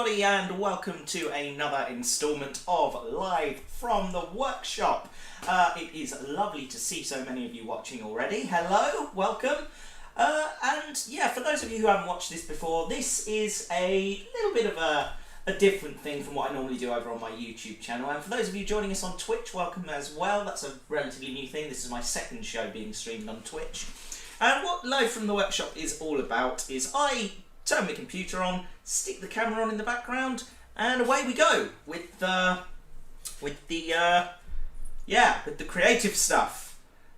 everybody, and welcome to another instalment of Live from the Workshop. It is lovely to see so many of you watching already. Hello, welcome. And yeah, for those of you who haven't watched this before, this is a little bit of a different thing from what I normally do over on my YouTube channel. And for those of you joining us on Twitch, welcome as well. That's a relatively new thing. This is my second show being streamed on Twitch. And what Live from the Workshop is all about is I turn my computer on, stick the camera on in the background, and away we go with the creative stuff.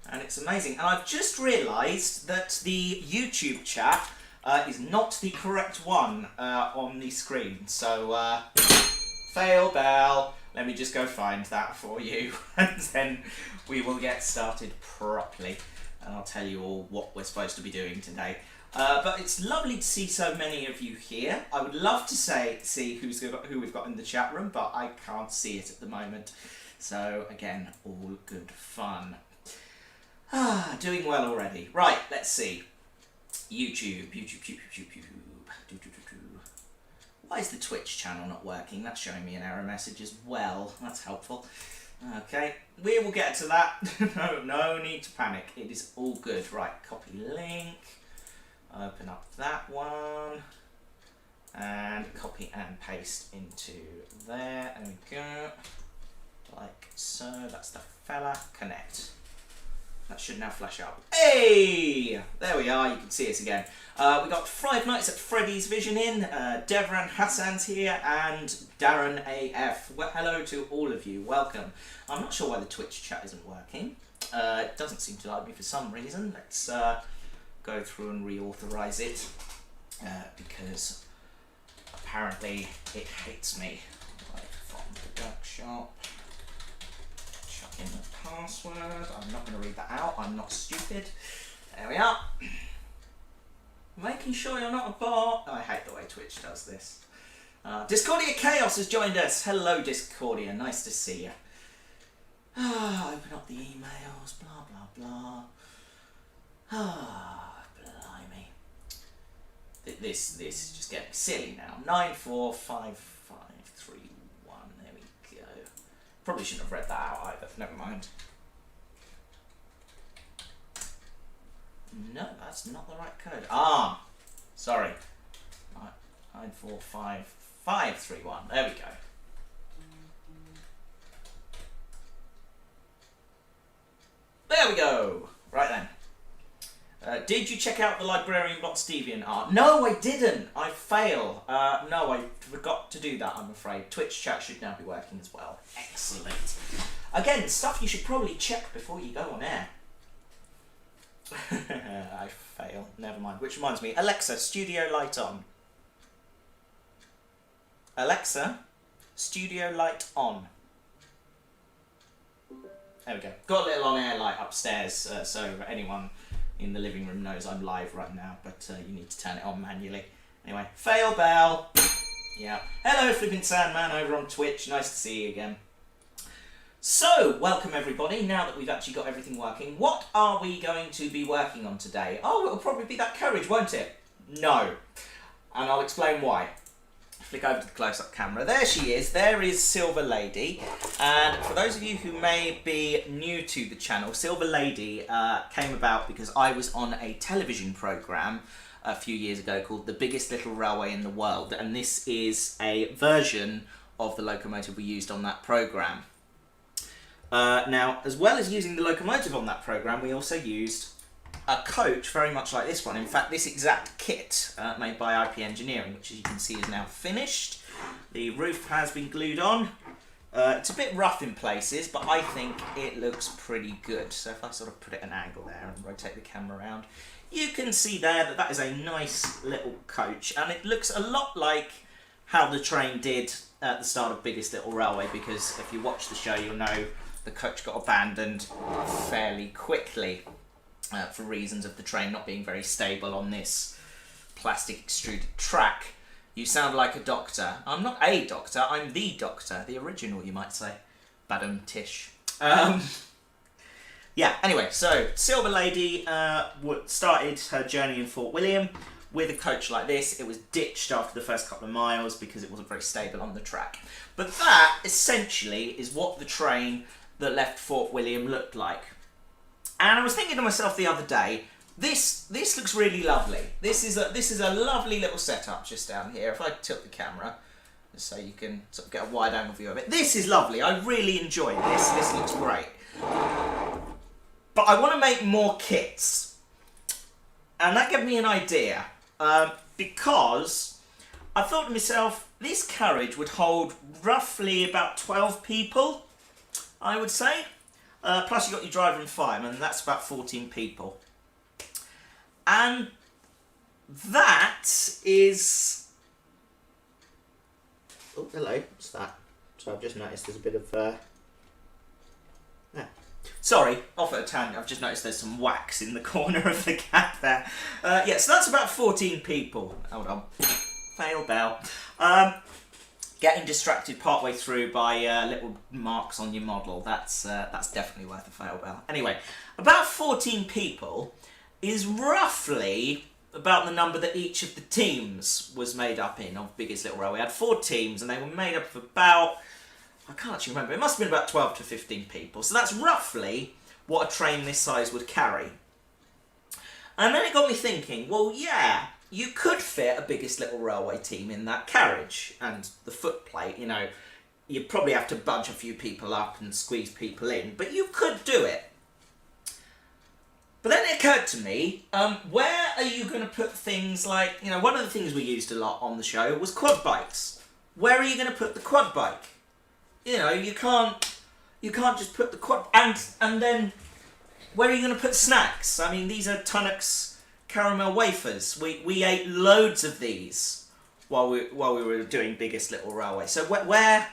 And it's amazing. And I've just realised that the YouTube chat is not the correct one on the screen. So fail bell. Let me just go find that for you, and then we will get started properly. And I'll tell you all what we're supposed to be doing today. But it's lovely to see so many of you here. I would love to see who we've got in the chat room, but I can't see it at the moment. So again, all good fun. Doing well already. Right, let's see. YouTube. Why is the Twitch channel not working? That's showing me an error message as well. That's helpful. Okay, we will get to that. No need to panic. It is all good. Right, copy link. Open up that one. And copy and paste into there. There we go. Like so. That's the fella. Connect. That should now flash up. Hey! There we are. You can see us again. We got Five Nights at Freddy's Vision in. Devran Hassan's here and Darren AF. Well, hello to all of you. Welcome. I'm not sure why the Twitch chat isn't working. It doesn't seem to like me for some reason. Let's go through and reauthorize it because apparently it hates me. Right, from the workshop. Chuck in the password. I'm not going to read that out. I'm not stupid. There we are. Making sure you're not a bot. Oh, I hate the way Twitch does this. Discordia Chaos has joined us. Hello, Discordia. Nice to see you. Open up the emails. Blah, blah, blah. Blimey. This is just getting silly now. 945531. There we go. Probably shouldn't have read that out either. Never mind. No, that's not the right code. Sorry. 945531. There we go. There we go. Right then. Did you check out the Librarian Bots Deviant art? No, I didn't. I fail. No, I forgot to do that, I'm afraid. Twitch chat should now be working as well. Excellent. Again, stuff you should probably check before you go on air. I fail. Never mind. Which reminds me, Alexa, studio light on. Alexa, studio light on. There we go. Got a little on-air light upstairs, so anyone in the living room knows I'm live right now, but you need to turn it on manually. Anyway, fail bell. Yeah. Hello, Flipping Sandman over on Twitch. Nice to see you again. So, welcome everybody. Now that we've actually got everything working, what are we going to be working on today? Oh, it'll probably be that courage, won't it? No. And I'll explain why. Flick over to the close-up camera. There she is. There is Silver Lady. And for those of you who may be new to the channel, Silver Lady came about because I was on a television programme a few years ago called The Biggest Little Railway in the World. And this is a version of the locomotive we used on that programme. Now, as well as using the locomotive on that programme, we also used a coach very much like this one. In fact, this exact kit made by IP Engineering, which as you can see is now finished. The roof has been glued on. It's a bit rough in places, but I think it looks pretty good. So if I sort of put it at an angle there and rotate the camera around, you can see there that that is a nice little coach. And it looks a lot like how the train did at the start of Biggest Little Railway, because if you watch the show, you'll know the coach got abandoned fairly quickly for reasons of the train not being very stable on this plastic extruded track. You sound like a doctor. I'm not a doctor, I'm the doctor. The original, you might say. Badum Tish. Yeah, anyway, so Silver Lady started her journey in Fort William with a coach like this, it was ditched after the first couple of miles because it wasn't very stable on the track. But that, essentially, is what the train that left Fort William looked like. And I was thinking to myself the other day, this looks really lovely. This is a lovely little setup just down here. If I tilt the camera, just so you can sort of get a wide angle view of it. This is lovely. I really enjoy this. This looks great. But I want to make more kits. And that gave me an idea. Because I thought to myself, this carriage would hold roughly about 12 people, I would say. Plus you've got your driver and fireman, and that's about 14 people. And that is... Oh, hello, what's that? So I've just noticed there's a bit of... Sorry, off at a tangent, I've just noticed there's some wax in the corner of the cap there. Yeah, so that's about 14 people. Hold on. Fail bell. Getting distracted partway through by little marks on your model, that's definitely worth a fail bell. Anyway, about 14 people is roughly about the number that each of the teams was made up in of Biggest Little Railway. We had 4 teams and they were made up of about, I can't actually remember, it must have been about 12 to 15 people. So that's roughly what a train this size would carry. And then it got me thinking, well, yeah, you could fit a Biggest Little Railway team in that carriage. And the footplate, you know, you'd probably have to budge a few people up and squeeze people in, but you could do it. But then it occurred to me, where are you going to put things like, you know, one of the things we used a lot on the show was quad bikes. Where are you going to put the quad bike? You know, you can't just put the quad, and then where are you going to put snacks? I mean, these are Tunnock's caramel wafers. We ate loads of these while we were doing Biggest Little Railway. So where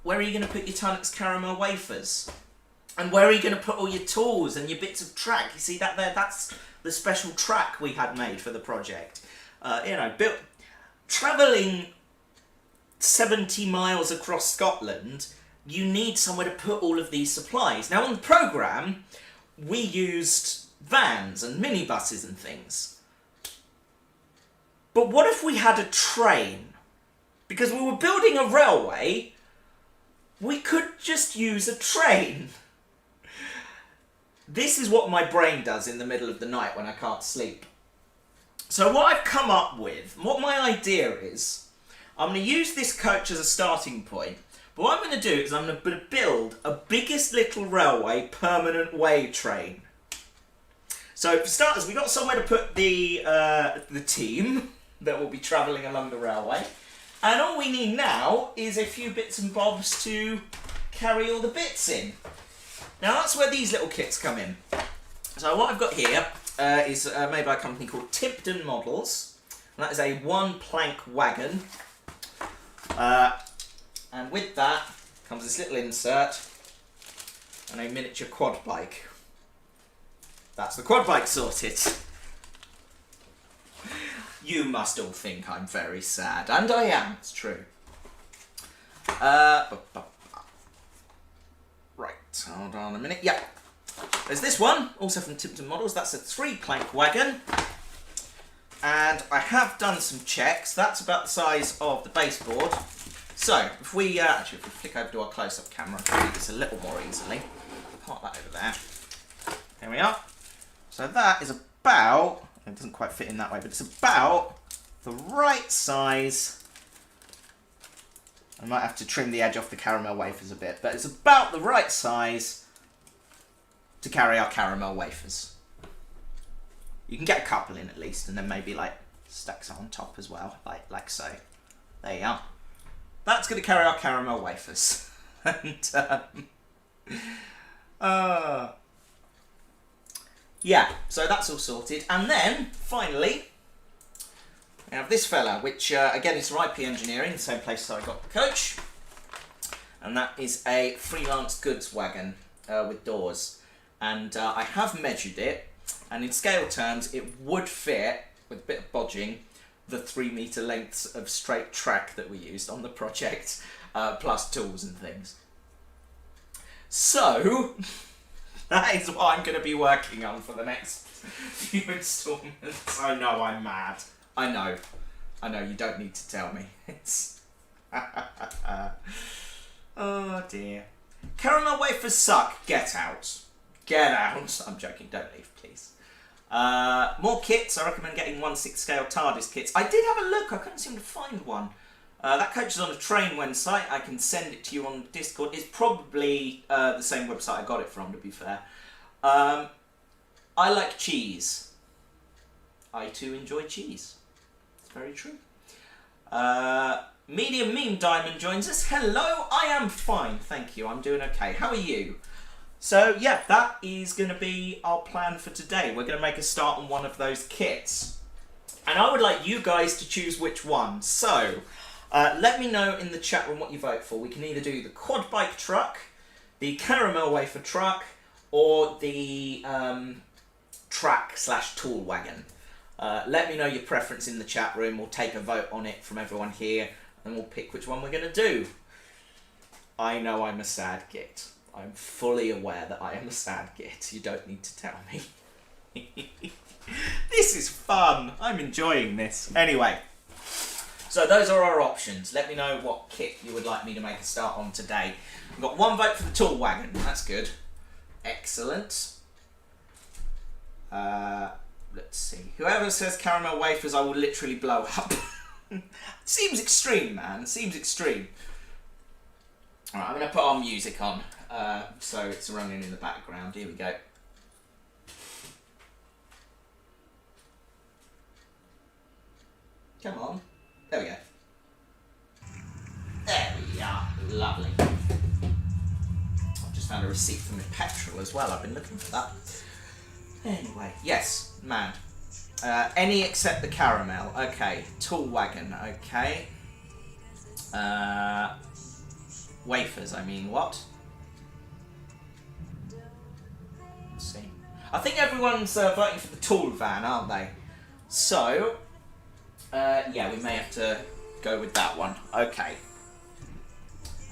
are you going to put your Tunnock's caramel wafers? And where are you going to put all your tools and your bits of track? You see that there? That's the special track we had made for the project. You know, travelling 70 miles across Scotland, you need somewhere to put all of these supplies. Now, on the programme, we used vans and minibuses and things. But what if we had a train? Because we were building a railway, we could just use a train. This is what my brain does in the middle of the night when I can't sleep. So what I've come up with, what my idea is, I'm going to use this coach as a starting point, but what I'm going to do is I'm going to build a Biggest Little Railway permanent way train. So for starters, we've got somewhere to put the team that will be travelling along the railway, and all we need now is a few bits and bobs to carry all the bits in. Now that's where these little kits come in. So what I've got here is made by a company called Tipton Models. And that is a 1-plank wagon. And with that comes this little insert and a miniature quad bike. That's the quad bike sorted. You must all think I'm very sad, and I am, it's true. Right, hold on a minute. Yeah, there's this one, also from Tipton Models. That's a 3-plank wagon. And I have done some checks. That's about the size of the baseboard. So, if we flick over to our close-up camera, I can do this a little more easily. Park that over there. There we are. So that is about, it doesn't quite fit in that way, but it's about the right size. I might have to trim the edge off the caramel wafers a bit, but it's about the right size to carry our caramel wafers. You can get a couple in at least, and then maybe like stack some on top as well, like so. There you are. That's going to carry our caramel wafers. And yeah, so that's all sorted. And then finally, we have this fella, which again is for IP Engineering, the same place I got the coach, and that is a Freelance goods wagon with doors. And I have measured it, and in scale terms, it would fit, with a bit of bodging, the 3-metre lengths of straight track that we used on the project, plus tools and things. So, that is what I'm going to be working on for the next few instalments. I know I'm mad. I know, you don't need to tell me. It's... oh dear. Caramel wafers suck. Get out. Get out. I'm joking, don't leave, please. More kits. I recommend getting 1/6 scale Tardis kits. I did have a look, I couldn't seem to find one. That coach is on a train website. I can send it to you on Discord. It's probably the same website I got it from, to be fair. I like cheese. I too enjoy cheese. It's very true. Medium Meme Diamond joins us. Hello, I am fine, thank you. I'm doing okay. How are you? So yeah, that is going to be our plan for today. We're going to make a start on one of those kits. And I would like you guys to choose which one. So, let me know in the chat room what you vote for. We can either do the quad bike truck, the caramel wafer truck, or the track/tool wagon. Let me know your preference in the chat room. We'll take a vote on it from everyone here, and we'll pick which one we're going to do. I know I'm a sad git. I'm fully aware that I am a sad git. You don't need to tell me. This is fun. I'm enjoying this. Anyway, so those are our options. Let me know what kit you would like me to make a start on today. We've got one vote for the tool wagon. That's good. Excellent. Let's see. Whoever says caramel wafers, I will literally blow up. Seems extreme, man. Seems extreme. Alright, I'm going to put our music on. So it's running in the background. Here we go. Come on. There we go. There we are. Lovely. I've just found a receipt for my petrol as well. I've been looking for that. Anyway, yes, man. Any except the caramel. Okay. Tool wagon. Okay. Wafers, I mean, what? Let's see. I think everyone's voting for the tool van, aren't they? So, yeah, we may have to go with that one. Okay.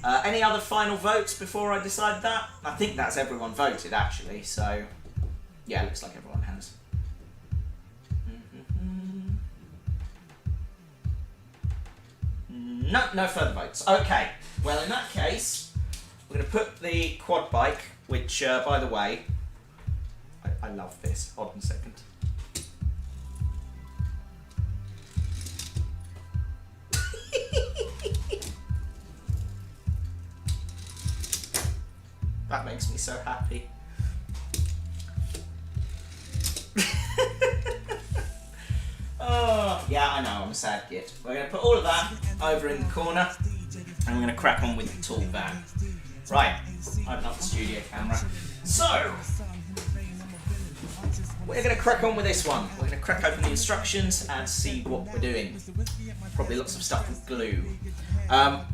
Any other final votes before I decide that? I think that's everyone voted, actually, so... yeah, looks like everyone has. No further votes. Okay. Well, in that case, we're going to put the quad bike, which, by the way, I love this. Hold on a second. That makes me so happy. Oh, yeah, I know, I'm a sad git. We're going to put all of that over in the corner, and we're going to crack on with the tool van. Right, open up the studio camera. So, we're going to crack on with this one. We're going to crack open the instructions and see what we're doing. Probably lots of stuff with glue. I'm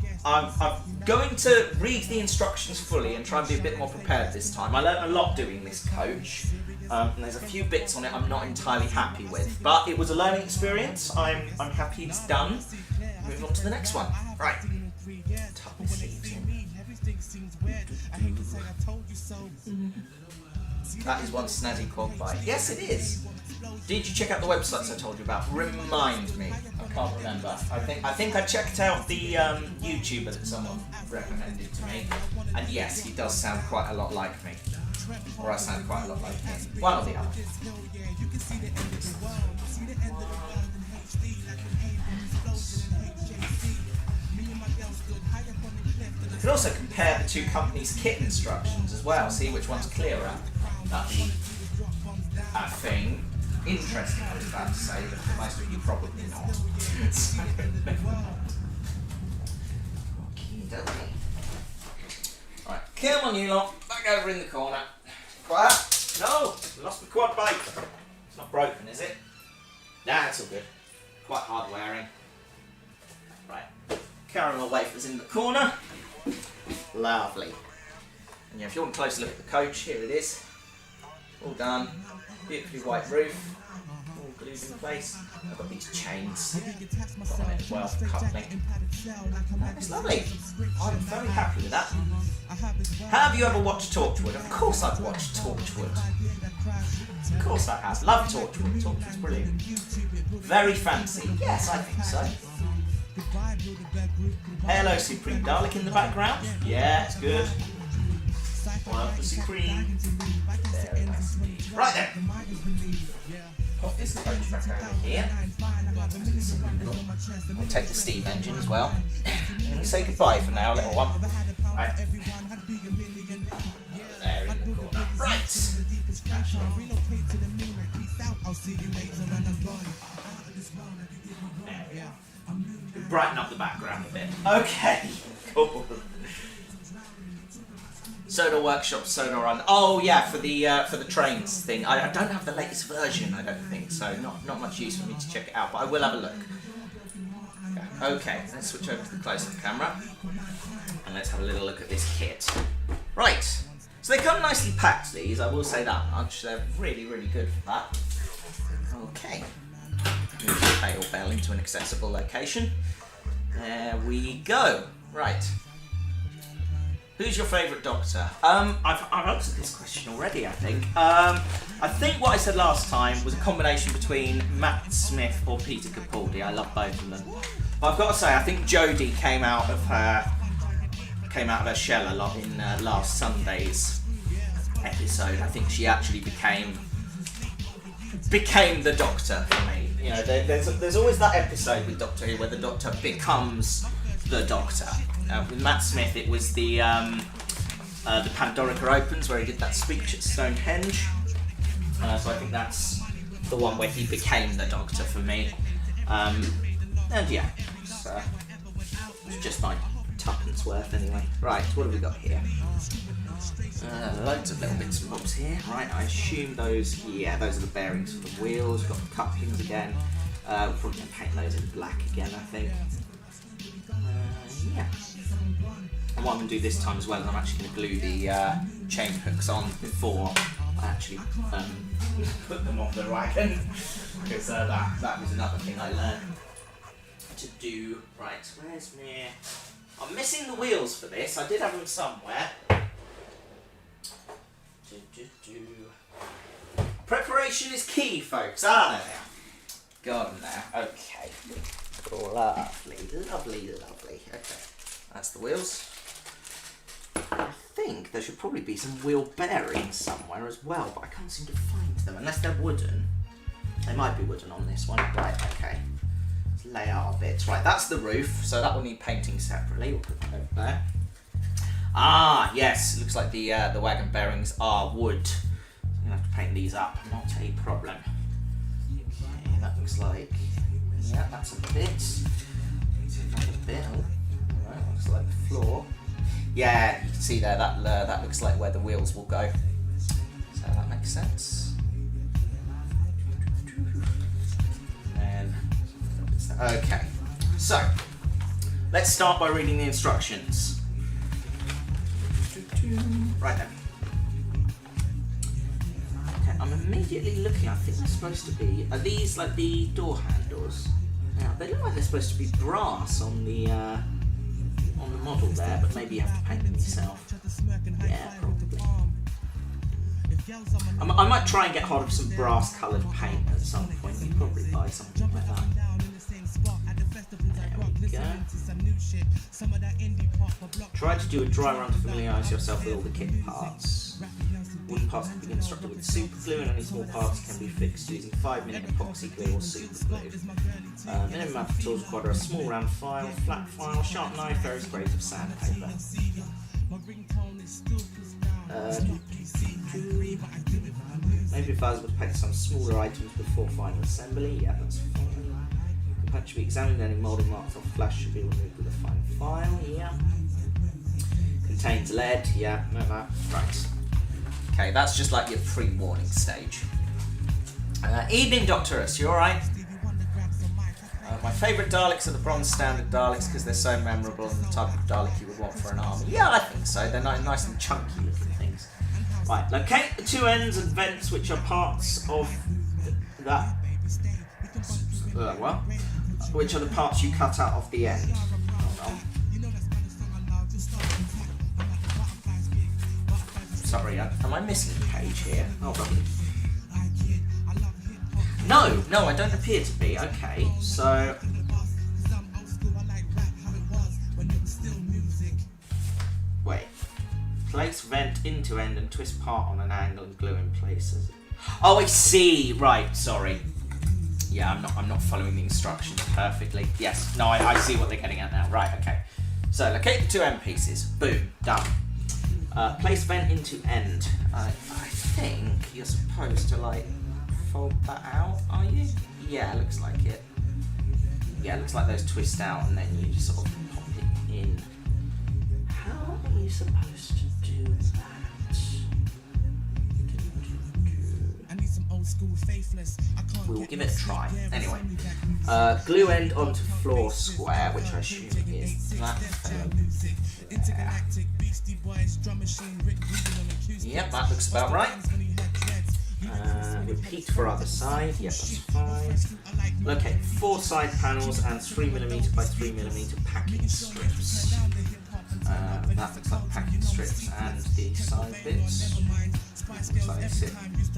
going to read the instructions fully and try and be a bit more prepared this time. I learned a lot doing this coach. And there's a few bits on it I'm not entirely happy with, but it was a learning experience. I'm happy it's done. Move on to the next one. Right. Tuck my sleeves in. That is one snazzy quad bike. Yes, it is. Did you check out the websites I told you about? Remind me. I can't remember. I think I checked out the YouTuber that someone recommended to me, and yes, he does sound quite a lot like me. Or I sound quite a lot like him. One or the other. You can also compare the two companies' kit instructions as well, see which one's clearer. That'd be a thing. Interesting, I was about to say, but for most of you, probably not. So, Alright, come on you lot, back over in the corner. Quiet. No, lost my quad bike. It's not broken, is it? Nah, it's all good. Quite hard wearing. Right, caramel wafers in the corner. Lovely. And yeah, if you want a closer look at the coach, here it is. All done. Beautifully white roof. All glued screws in place. I've got these chains got on it as well, coupling. It's lovely. I'm very happy with that. Have you ever watched Torchwood? Of course I've watched Torchwood. Of course I have. Love Torchwood. Torchwood's brilliant. Very fancy. Yes, I think so. Hello, Supreme Dalek in the background. Yeah, it's good. Love the Supreme. Very nice. Right then. Pop this coach back over here. We'll take the steam engine as well. And we say goodbye for now, little one. Right. There in the corner. Right. There we are. Brighten up the background a bit. Okay. Cool. Soda Workshop, Soda Run. Oh yeah, for the trains thing. I don't have the latest version, I don't think, so not much use for me to check it out, but I will have a look. Okay, let's switch over to the close-up camera, and let's have a little look at this kit. Right, so they come nicely packed, these, I will say that much. They're really, really good for that. Okay, move the Pale Bell into an accessible location. There we go. Right. Who's your favourite Doctor? I've answered this question already, I think. I think what I said last time was a combination between Matt Smith or Peter Capaldi. I love both of them. But I've got to say, I think Jodie came out of her shell a lot in last Sunday's episode. I think she actually became the Doctor for me. You know, there's always that episode with Doctor Who where the Doctor becomes the Doctor. With Matt Smith, it was the Pandorica Opens where he did that speech at Stonehenge. So I think that's the one where he became the Doctor for me. And yeah, it's just like tuppence worth anyway. Right, what have we got here? Loads of little bits and bobs here. Right, I assume those are the bearings for the wheels. We've got the couplings again. We're probably going to paint those in black again, I think. Yeah. And what I'm going to do this time as well is I'm actually going to glue the chain hooks on before I actually put them on the wagon. Because that was another thing I learned to do. Right, where's me? I'm missing the wheels for this. I did have them somewhere. Preparation is key, folks. There they are. Got them there. Okay. Lovely, lovely, lovely. Okay, that's the wheels. I think there should probably be some wheel bearings somewhere as well, but I can't seem to find them, unless they're wooden. They might be wooden on this one. Right, okay. Let's lay out our bits. Right, that's the roof, so that will need painting separately. We'll put that over there. Ah, yes, looks like the wagon bearings are wood. So I'm going to have to paint these up, not a problem. Okay, that looks like... Yeah, that's a bit. Another bit. Oh, right, looks like the floor. Yeah, you can see there that looks like where the wheels will go. So that makes sense. And okay, so let's start by reading the instructions. Right then. Okay, I'm immediately looking. I think they're supposed to be. Are these like the door handles? Now they look like they're supposed to be brass on the model there, but maybe you have to paint them yourself. Yeah, probably. I might try and get hold of some brass coloured paint at some point. You can probably buy something like that. There we go. Try to do a dry run to familiarise yourself with all the kit parts. Wooden parts can be constructed with super glue, and any small parts can be fixed using 5-minute epoxy glue or super glue. Minimum amount of tools require a small round file, flat file, sharp knife, various grades of sandpaper. Maybe advisable to paint some smaller items before final assembly. Yeah, that's fine. The patch should be examined, any moulding marks or flash should be removed with a fine file. Yeah. Contains lead. Yeah, no, that. Right. Okay, that's just like your pre-warning stage. Evening, Doctorus, you alright? My favourite Daleks are the bronze standard Daleks because they're so memorable and the type of Dalek you would want for an army. Yeah, I think so. They're nice and chunky looking things. Right, locate the two ends and vents which are parts of that What? Which are the parts you cut out of the end? Hold on. Sorry, am I missing a page here? Hold on. No, I don't appear to be. Okay, so... Wait. Place vent into end and twist part on an angle and glue in places. Oh, I see. Right, sorry. Yeah, I'm not following the instructions perfectly. Yes, no, I see what they're getting at now. Right, okay. So locate the two end pieces. Boom, done. Place vent into end. I think you're supposed to like fold that out, are you? Yeah, looks like it. Yeah, it looks like those twist out and then you just sort of pop it in. How are you supposed to do that? We'll give it a try. Anyway, glue end onto floor square, which I assume is that. Yep, that looks about right. Repeat for other side. Yep, that's fine. Okay, 4 side panels and 3mm by 3mm packing strips. That looks like packing strips, and the side bits. Looks like they sit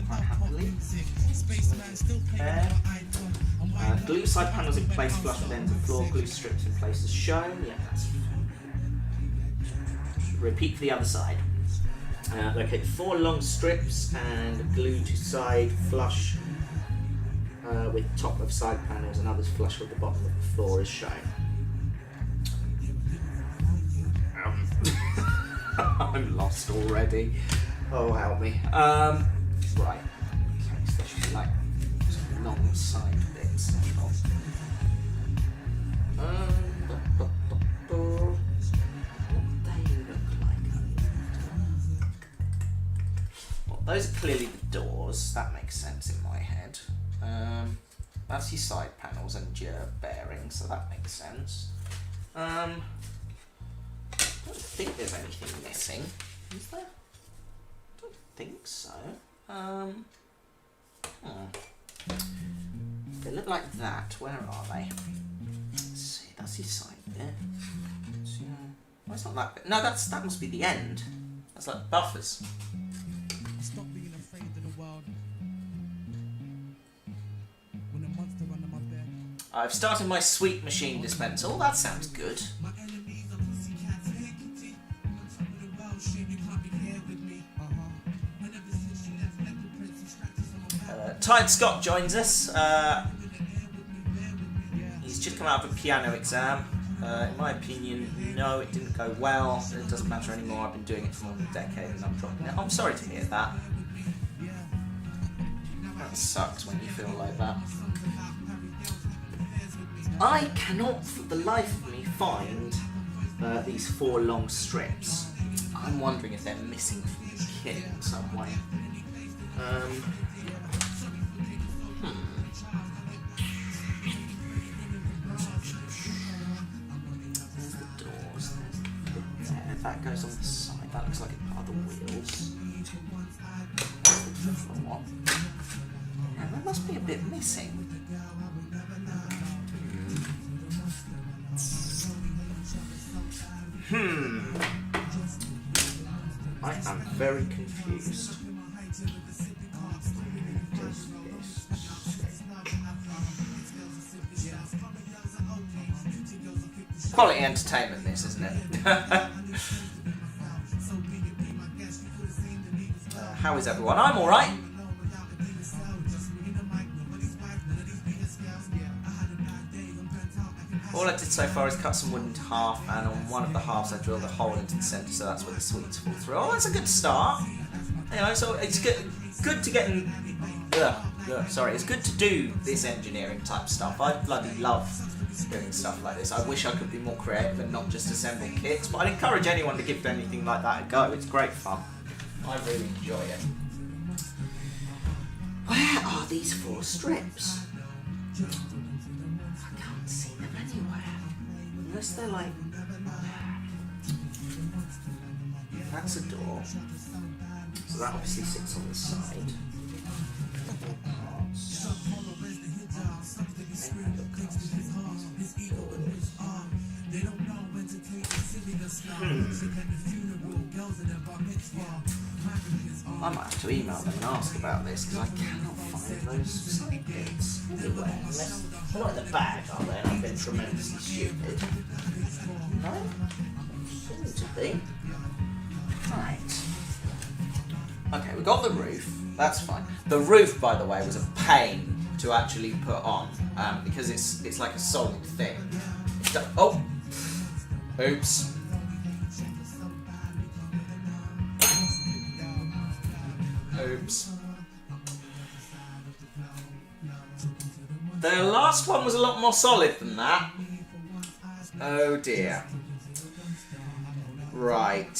quite happily. Glue side panels in place, flush with ends of floor, glue strips in place as shown. Yeah, that's fine. Repeat for the other side. Locate 4 long strips and glue to side, flush with top of side panels and others flush with the bottom of the floor as shown. I'm lost already. Oh, help me. Right. Okay, so there should be like some long side bits. What they look like. Well, those are clearly the doors. That makes sense in my head. That's your side panels and your bearings, so that makes sense. I don't think there's anything missing. Is there? I don't think so. They look like that. Where are they? Let's see. That's your side bit. Well, it's not that bit. No, that must be the end. That's like buffers. I've started my sweet machine dispenser. Oh, that sounds good. Tide Scott joins us. He's just come out of a piano exam. In my opinion, no, it didn't go well. It doesn't matter anymore. I've been doing it for more than a decade and I'm dropping it. I'm sorry to hear that. That sucks when you feel like that. I cannot for the life of me find these 4 long strips. I'm wondering if they're missing from the kit in some way. There's the doors. There. That goes on the side. That looks like it's part of the wheels. Yeah, there must be a bit missing. I am very confused. Quality entertainment, this, isn't it? How is everyone? I'm alright. All I did so far is cut some wood into half, and on one of the halves I drilled a hole into the centre, so that's where the sweets fall through. Oh, that's a good start. You know, so it's good to get in. Sorry, it's good to do this engineering type stuff. I bloody love doing stuff like this. I wish I could be more creative and not just assemble kits, but I'd encourage anyone to give anything like that a go. It's great fun. I really enjoy it. Where are these 4 strips? I can't see them anywhere. Unless they're like... That's a door. So that obviously sits on the side. I might have to email them and ask about this because I cannot find those side bits anywhere. Unless they're not in the bag, are they? And I've been tremendously stupid. No? Seems to be. Right. Okay, we got the roof. That's fine. The roof, by the way, was a pain to actually put on because it's like a solid thing. Oh! Oops. Oops. The last one was a lot more solid than that. Oh dear. Right.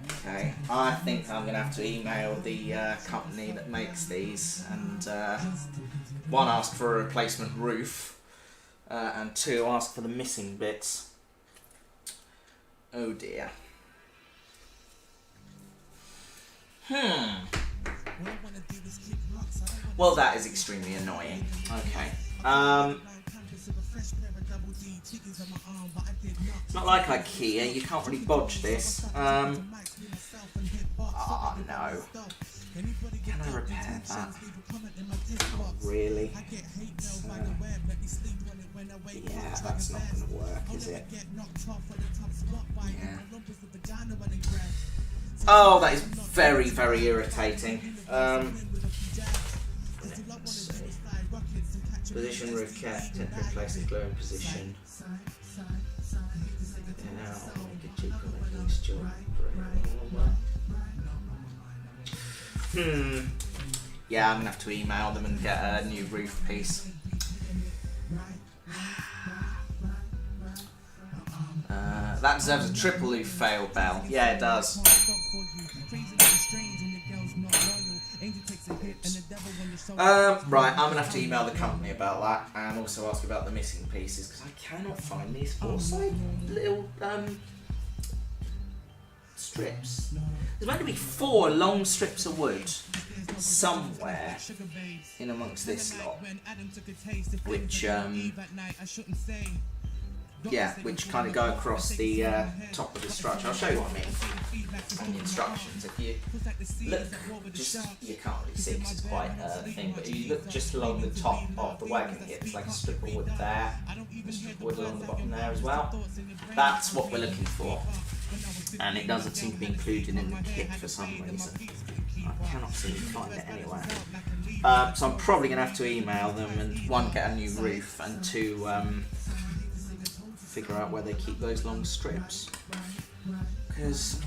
Okay. I think I'm going to have to email the company that makes these and one, ask for a replacement roof and two, ask for the missing bits. Oh dear. Well, that is extremely annoying. Okay. It's not like IKEA, you can't really bodge this. Oh no. Can I repair that? Not really. Yeah, that's not going to work, is it? Yeah. Oh, that is very, very irritating. Let's see. Position roof kept, temporary place in glowing position. Now, make it cheaper, making this job. Yeah, I'm gonna have to email them and get a new roof piece. That deserves a triple roof fail bell. Yeah, it does. Right, I'm gonna have to email the company about that and also ask about the missing pieces because I cannot find these four side little strips. There's meant to be 4 long strips of wood somewhere in amongst this lot, which yeah, which kind of go across the top of the structure. I'll show you what I mean on the instructions. If you look, just you can't really see because it's quite a thing, but if you look just along the top of the wagon here, there's like a strip of wood there, a strip of wood along the bottom there as well. That's what we're looking for, and it doesn't seem to be included in the kit for some reason. I cannot seem to find it anywhere. So I'm probably going to have to email them and one, get a new roof, and two, figure out where they keep those long strips, because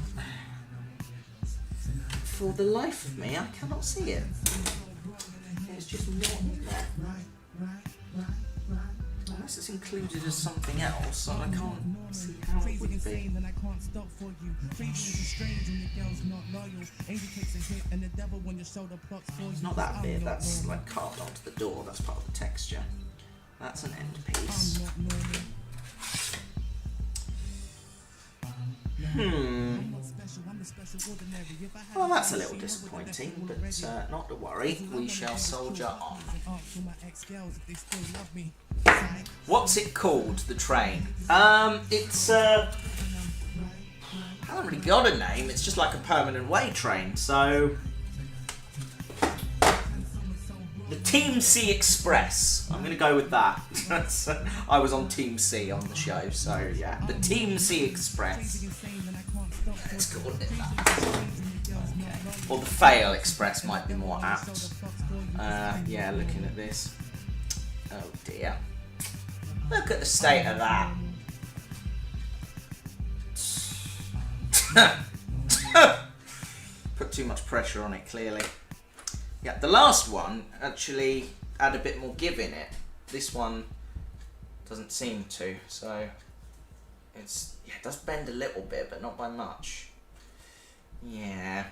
for the life of me I cannot see it. It's just not in there. Unless it's included as something else, I can't see how it would be. It's not that bit, that's like carved onto the door, that's part of the texture. That's an end piece. Well, that's a little disappointing, but not to worry, we shall soldier on. What's it called, the train? It's I haven't really got a name, it's just like a permanent way train, so... The Team C Express. I'm going to go with that. I was on Team C on the show, so yeah. The Team C Express. Let's call it that. Okay. Or the Fail Express might be more apt. Yeah, looking at this. Oh dear. Look at the state of that. Put too much pressure on it, clearly. Yeah, the last one actually had a bit more give in it. This one doesn't seem to, so it does bend a little bit, but not by much. Yeah,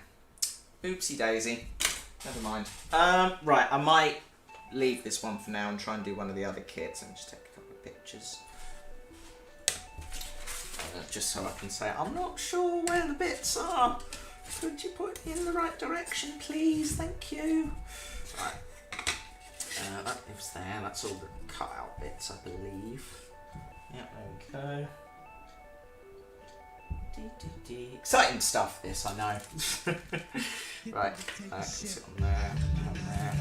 oopsie daisy. Never mind. Right, I might leave this one for now and try and do one of the other kits and just take a couple of pictures. Just so I can say, I'm not sure where the bits are. Could you point me in the right direction, please? Thank you. Right. That lives there. That's all the cut out bits, I believe. Yeah, there we go. Exciting stuff, this, I know. Right, I can sit on there, on there.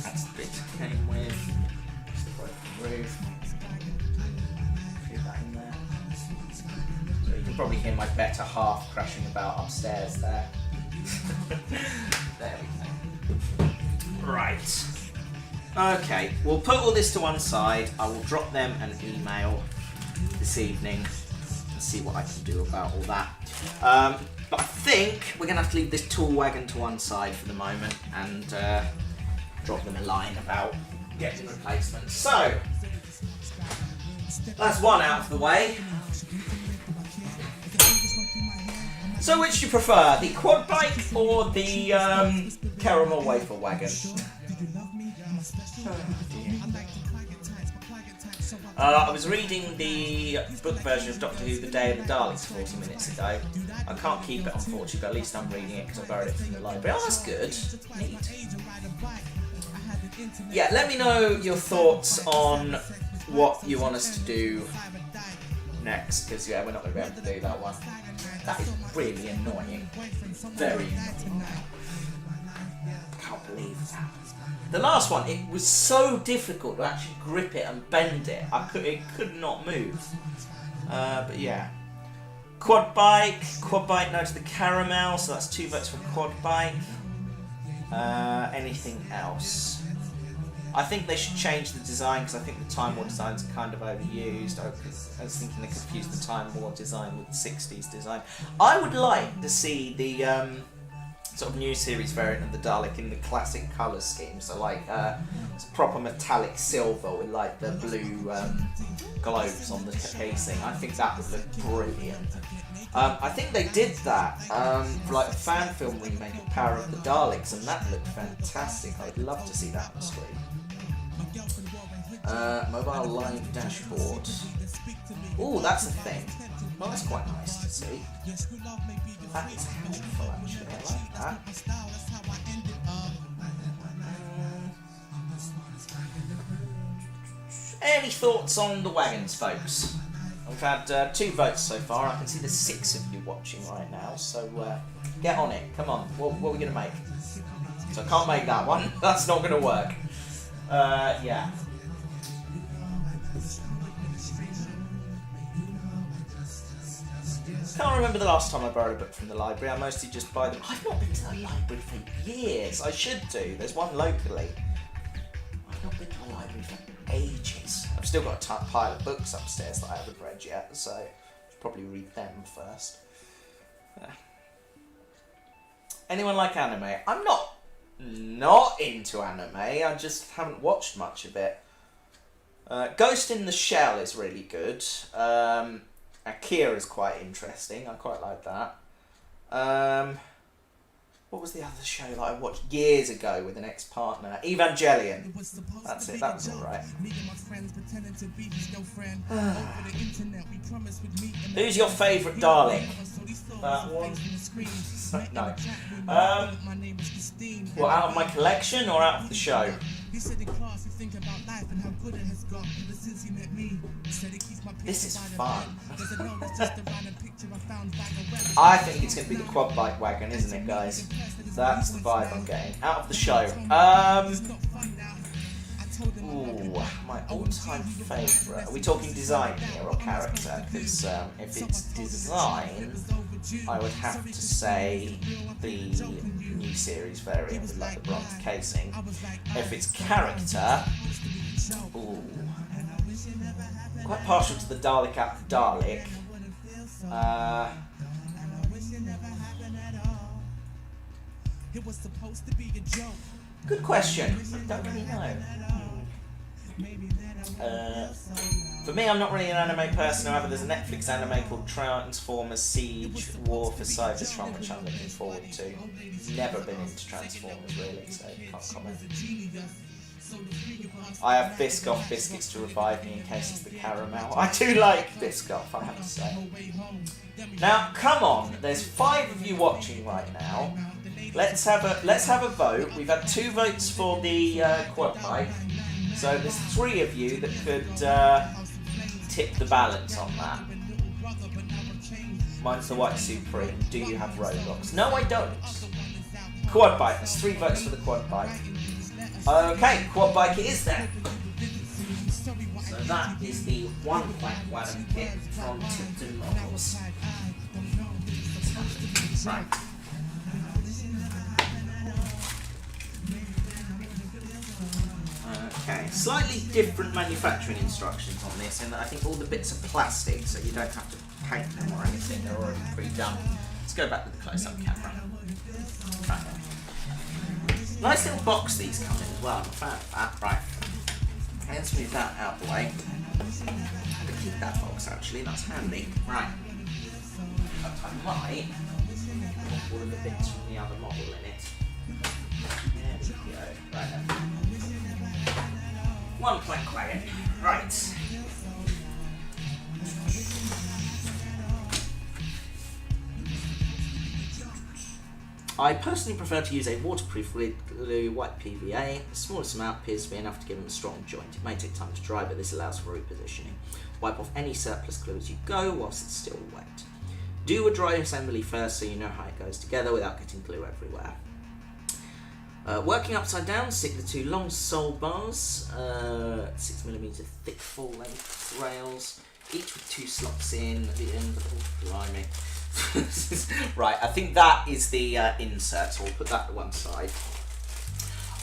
That's the bit it came with. Just the broken roof. Feed that in there. So you can probably hear my better half crashing about upstairs there. There we go. Right. Okay, we'll put all this to one side. I will drop them an email this evening and see what I can do about all that. But I think we're going to have to leave this tool wagon to one side for the moment and drop them a line about getting replacements. So, that's one out of the way. So which do you prefer, the quad bike or the caramel wafer wagon? I was reading the book version of Doctor Who, The Day of the Daleks, 40 minutes ago. I can't keep it, unfortunately, but at least I'm reading it because I borrowed it from the library. Oh, that's good. Neat. Yeah, let me know your thoughts on what you want us to do next, because yeah, we're not going to be able to do that one. That is really annoying. Very annoying. Can't believe that. The last one, it was so difficult to actually grip it and bend it. It could not move. But yeah. Quad bike no to the caramel, so that's 2 votes for quad bike. Anything else? I think they should change the design because I think the Time War designs are kind of overused. I was thinking they confused the Time War design with the 60s design. I would like to see the sort of new series variant of the Dalek in the classic colour scheme. So like it's proper metallic silver with like the blue globes on the casing. I think that would look brilliant. I think they did that for like a fan film remake of Power of the Daleks, and that looked fantastic. I'd love to see that on screen. Mobile live dashboard. Oh, that's a thing. Well, that's quite nice to see. That is helpful, actually. I like that. Any thoughts on the wagons, folks? We've had 2 votes so far. I can see there's 6 of you watching right now, so get on it. Come on, what are we going to make? So I can't make that one. That's not going to work. Yeah. I can't remember the last time I borrowed a book from the library. I mostly just buy them. I've not been to the library for years. I should do. There's one locally. I've not been to the library for ages. I've still got a pile of books upstairs that I haven't read yet, so I should probably read them first. Anyone like anime? I'm not into anime. I just haven't watched much of it. Ghost in the Shell is really good. Akira is quite interesting. I quite like that. What was the other show that I watched years ago with an ex-partner? Evangelion. That's it. That was alright. Who's your favourite Dalek? That one? No. What, out of my collection or out of the show? This is fun. I think it's going to be the quad bike wagon, isn't it, guys? That's the vibe I'm getting. Out of the show. Ooh, my all-time favourite. Are we talking design here or character? Because if it's design, I would have to say the new series variant with like the bronze casing. If it's character, ooh, quite partial to the Dalek out of the Dalek. Good question. I don't really know. For me, I'm not really an anime person. However, there's a Netflix anime called Transformers Siege War for Cybertron, which I'm looking forward to. Never been into Transformers really, so can't comment. I have Biscoff biscuits to revive me in case it's the caramel. I do like Biscoff, I have to say. Now, come on, there's 5 of you watching right now. Let's have a vote. We've had 2 votes for the quad bike, so there's 3 of you that could tip the balance on that. Mine's the White Supreme. Do you have Roblox? No, I don't. Quad bike. There's 3 votes for the quad bike. Okay, quad bike it is then. So that is the one plank Wagon kit from Tipton Models. Right. Okay, slightly different manufacturing instructions on this in that I think all the bits are plastic, so you don't have to paint them or anything, they're already pre-done. Let's go back to the close-up camera. Right. Nice little box these come in as well, I'm a fan of that. Right, let's move that out of the way. I'm going to keep that box actually, that's handy. Right, I might put all of the bits from the other model in it. There we go, right then. One plank wagon, right. I personally prefer to use a waterproof glue white PVA. The smallest amount appears to be enough to give them a strong joint. It may take time to dry, but this allows for repositioning. Wipe off any surplus glue as you go whilst it's still wet. Do a dry assembly first so you know how it goes together without getting glue everywhere. Working upside down, stick the 2 long sole bars, 6mm thick full-length rails, each with 2 slots in at the end. Oh, blimey. Right, I think that is the insert, so we'll put that to one side.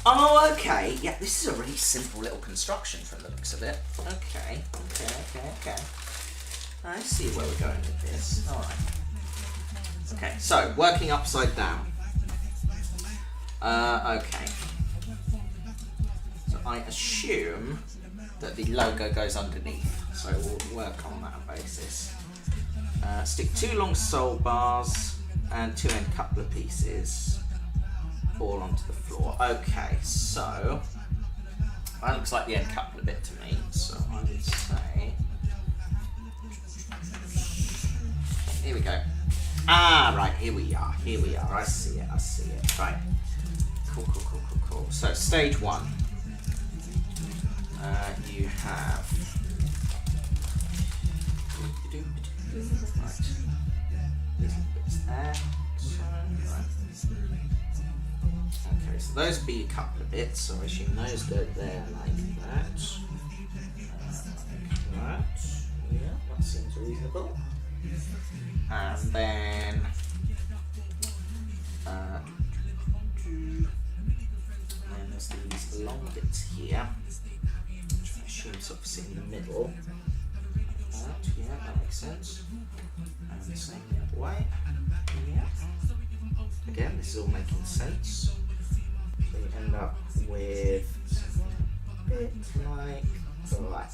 Oh, okay. Yeah, this is a really simple little construction from the looks of it. Okay. I see where we're going with this. All right. Okay, so working upside down. Okay. So I assume that the logo goes underneath, so we'll work on that basis. Stick 2 long sole bars and 2 end coupler pieces all onto the floor. Okay, so that looks like the end coupler bit to me, so I would say, here we go. Ah, right, here we are, I see it, right. Cool. So stage 1, you have, right, little bits there, right. Okay, so those would be a couple of bits, so I assume those go there like that. Yeah, that seems reasonable. And then there's these long bits here, which I assume is obviously in the middle. Yeah, that makes sense. And the same the other way. Yeah. Again, this is all making sense. So we end up with a bit like that.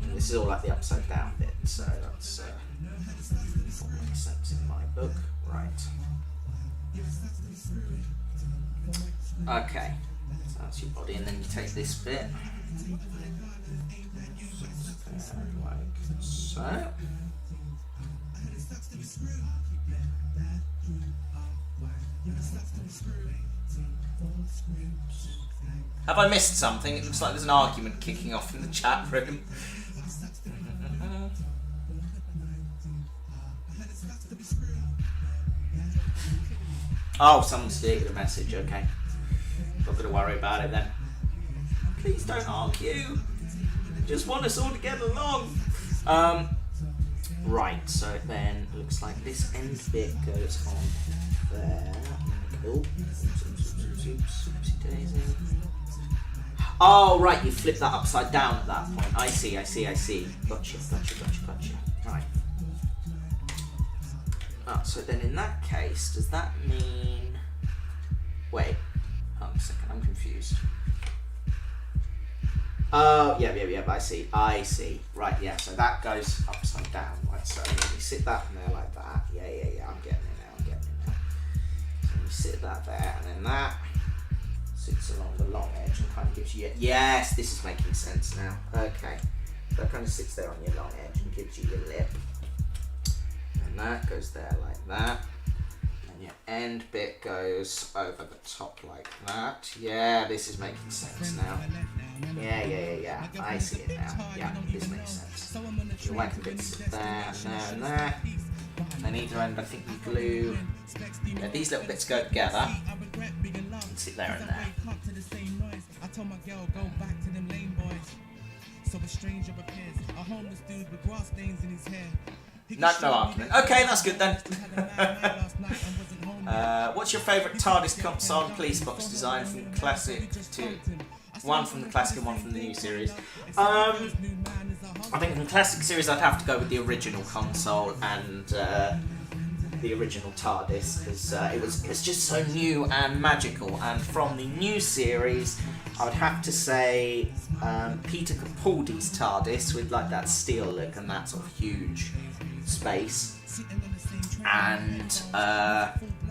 And this is all like the upside down bit, so that's what makes sense in my book. Right. Okay, so that's your body, and then you take this bit, like so. Have I missed something? It looks like there's an argument kicking off in the chat room. Oh, someone's deleted a message, okay. Not going to worry about it then. Please don't argue. Just want us all to get along. Right, so then it looks like this end bit goes on there. Cool. Oh, right, you flip that upside down at that point. I see. Gotcha. Right. Oh, so then in that case, does that mean... Wait, hold on a second, I'm confused. Oh, yeah, I see. Right, yeah, so that goes upside down, right? So you sit that in there like that. Yeah, I'm getting it now. So you sit that there, and then that sits along the long edge and kind of gives you... Yes, this is making sense now. Okay, so that kind of sits there on your long edge and gives you your lip. And that goes there like that. And you end bit goes over the top like that. Yeah, this is making sense now. Yeah. I see it now. Yeah, this makes sense. The wagon bits there, and there. And either end, I think you glue. Yeah, these little bits go together. And sit there and there. No argument. Okay, that's good then. What's your favourite Tardis console and police box design from classic to one from the classic and one from the new series? I think from the classic series I'd have to go with the original console and the original Tardis because it was just so new and magical. And from the new series, I would have to say Peter Capaldi's Tardis with like that steel look and that sort of huge space, and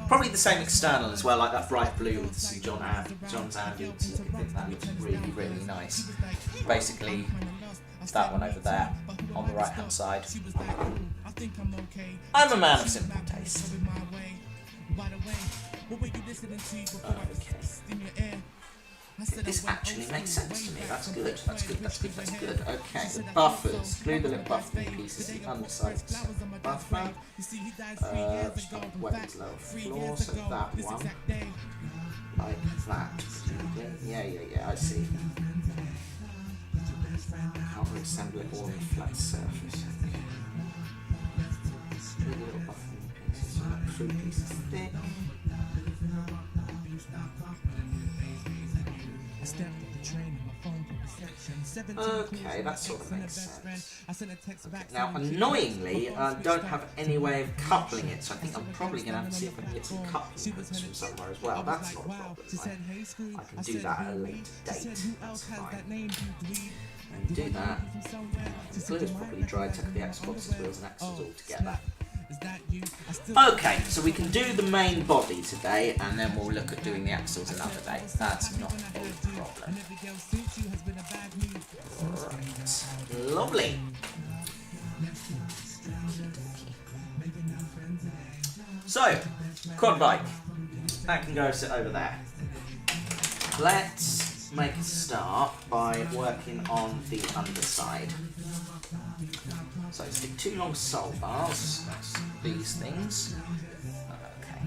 probably the same external as well, like that bright blue with some John's ambience. I think that looks really nice. Basically, that one over there on the right hand side. I'm a man of simple taste. Okay. This actually makes sense to me. That's good. Okay, the buffers. Glue the little buffer pieces to the underside of the buffer. Weapons lower floor, so that one. Like that. Yeah, I see. Can't reassemble it all on a flat surface. Glue the little buffer pieces, so that 3 pieces thick. Okay, that sort of makes sense. Okay. Now, annoyingly, I don't have any way of coupling it, so I think I'm probably going to have to see if I can get some coupling hooks from somewhere as well. That's not a problem. I can do that at a later date. That's fine. And do that. The glue is probably dry. Take the Xbox's wheels and axles all together. Okay, so we can do the main body today, and then we'll look at doing the axles another day. That's not a problem. Right. Lovely. So, quad bike. That can go sit over there. Let's make a start by working on the underside. So stick 2 long sole bars, that's these things. Okay.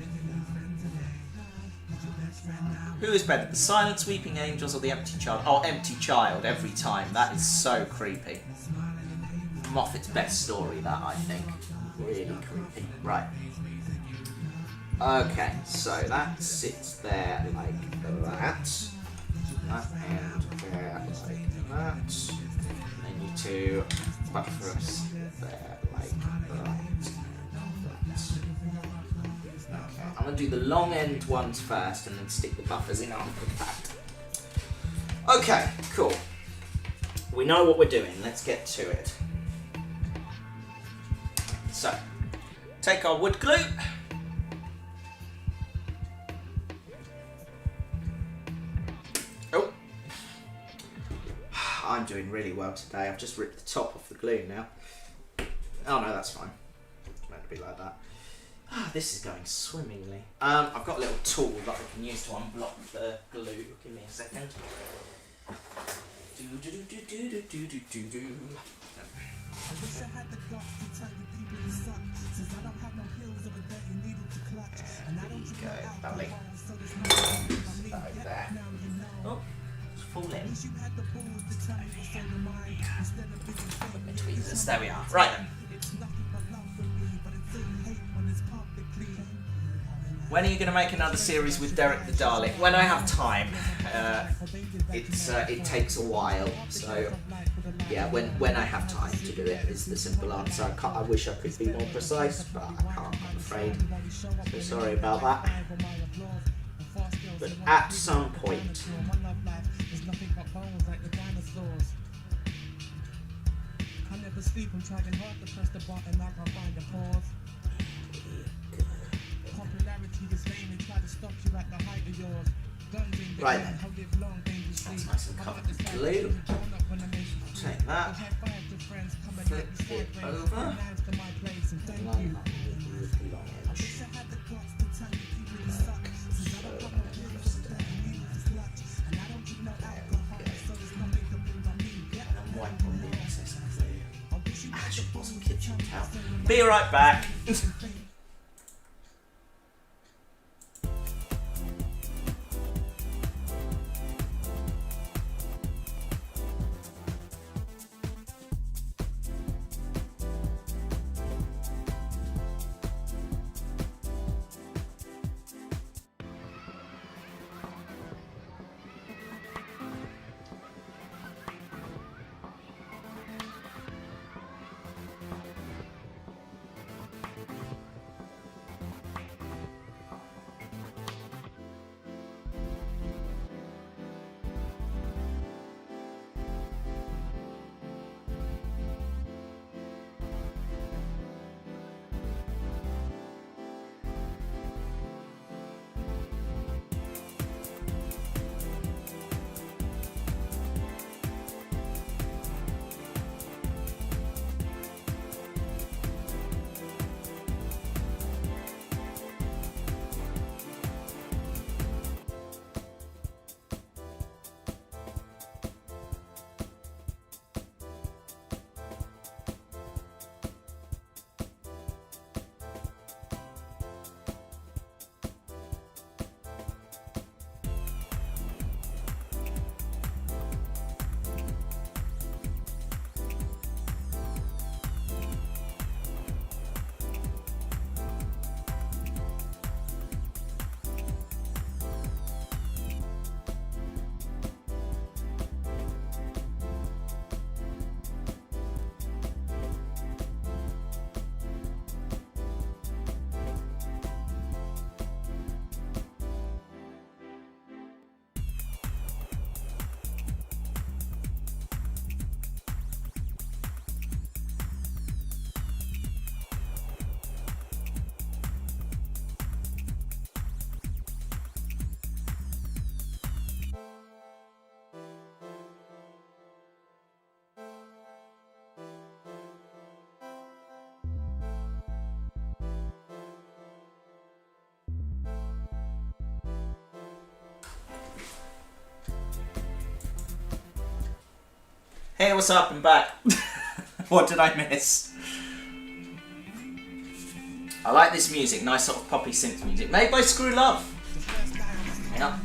Who is better, the silent sweeping angels or the empty child? Oh, empty child every time. That is so creepy. Moffat's best story, that, I think. Really creepy. Right. Okay, so that sits there like that. That end there like that. And then you 2 buffers there like that. Okay, I'm going to do the long end ones first and then stick the buffers in after that. Okay, cool. We know what we're doing, let's get to it. So, take our wood glue. Oh, I'm doing really well today. I've just ripped the top off the glue now. Oh no, that's fine. It's meant to be like that. This is going swimmingly. I've got a little tool that I can use to unblock the glue. Give me a second. There you go, lovely. Over there. Oh, it's falling. Tweezers, there we are. Right then. When are you going to make another series with Derek the Dalek? When I have time. It takes a while, so yeah, when I have time to do it is the simple answer. I wish I could be more precise, but I can't, I'm afraid. So sorry about that. But at some point. Right then, that's nice and covered with glue. Take that, flip it over, line up with the long edge. Be right back. Hey, what's up? I'm back. What did I miss? I like this music, nice sort of poppy synth music, made by Screw Love. Yeah.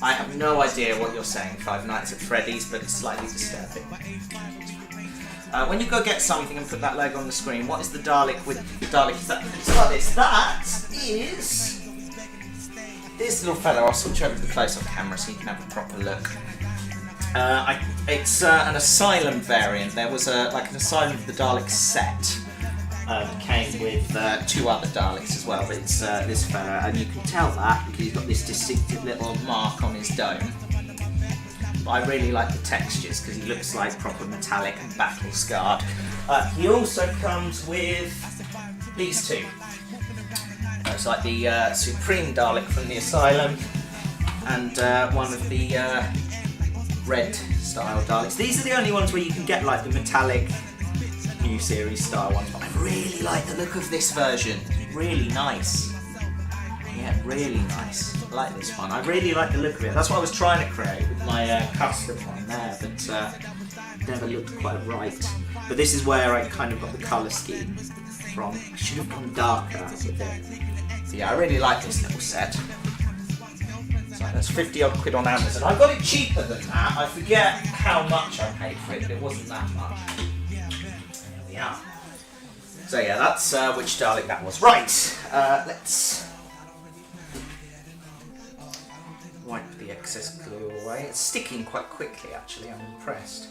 I have no idea what you're saying, Five Nights at Freddy's, but it's slightly disturbing. When you go get something and put that logo on the screen, what is the Dalek with the Dalek? It's like this. That is this little fella. I'll switch over to the close-up camera so you can have a proper look. It's an Asylum variant. There was like an Asylum of the Daleks set. Came with two other Daleks as well, but it's this fella, and you can tell that because he's got this distinctive little mark on his dome. But I really like the textures because he looks like proper metallic and battle scarred. He also comes with these two. It's like the Supreme Dalek from the Asylum and one of the red style Daleks. These are the only ones where you can get like the metallic new series style ones, but I really like the look of this version. Really nice. Yeah, really nice. I like this one. I really like the look of it. That's what I was trying to create with my custom one there, but never looked quite right. But this is where I kind of got the colour scheme from. I should have gone darker with it. But yeah, I really like this little set. So that's 50 odd quid on Amazon. I got it cheaper than that. I forget how much I paid for it, but it wasn't that much. Yeah. So yeah, that's which Dalek that was. Right, let's wipe the excess glue away. It's sticking quite quickly actually, I'm impressed.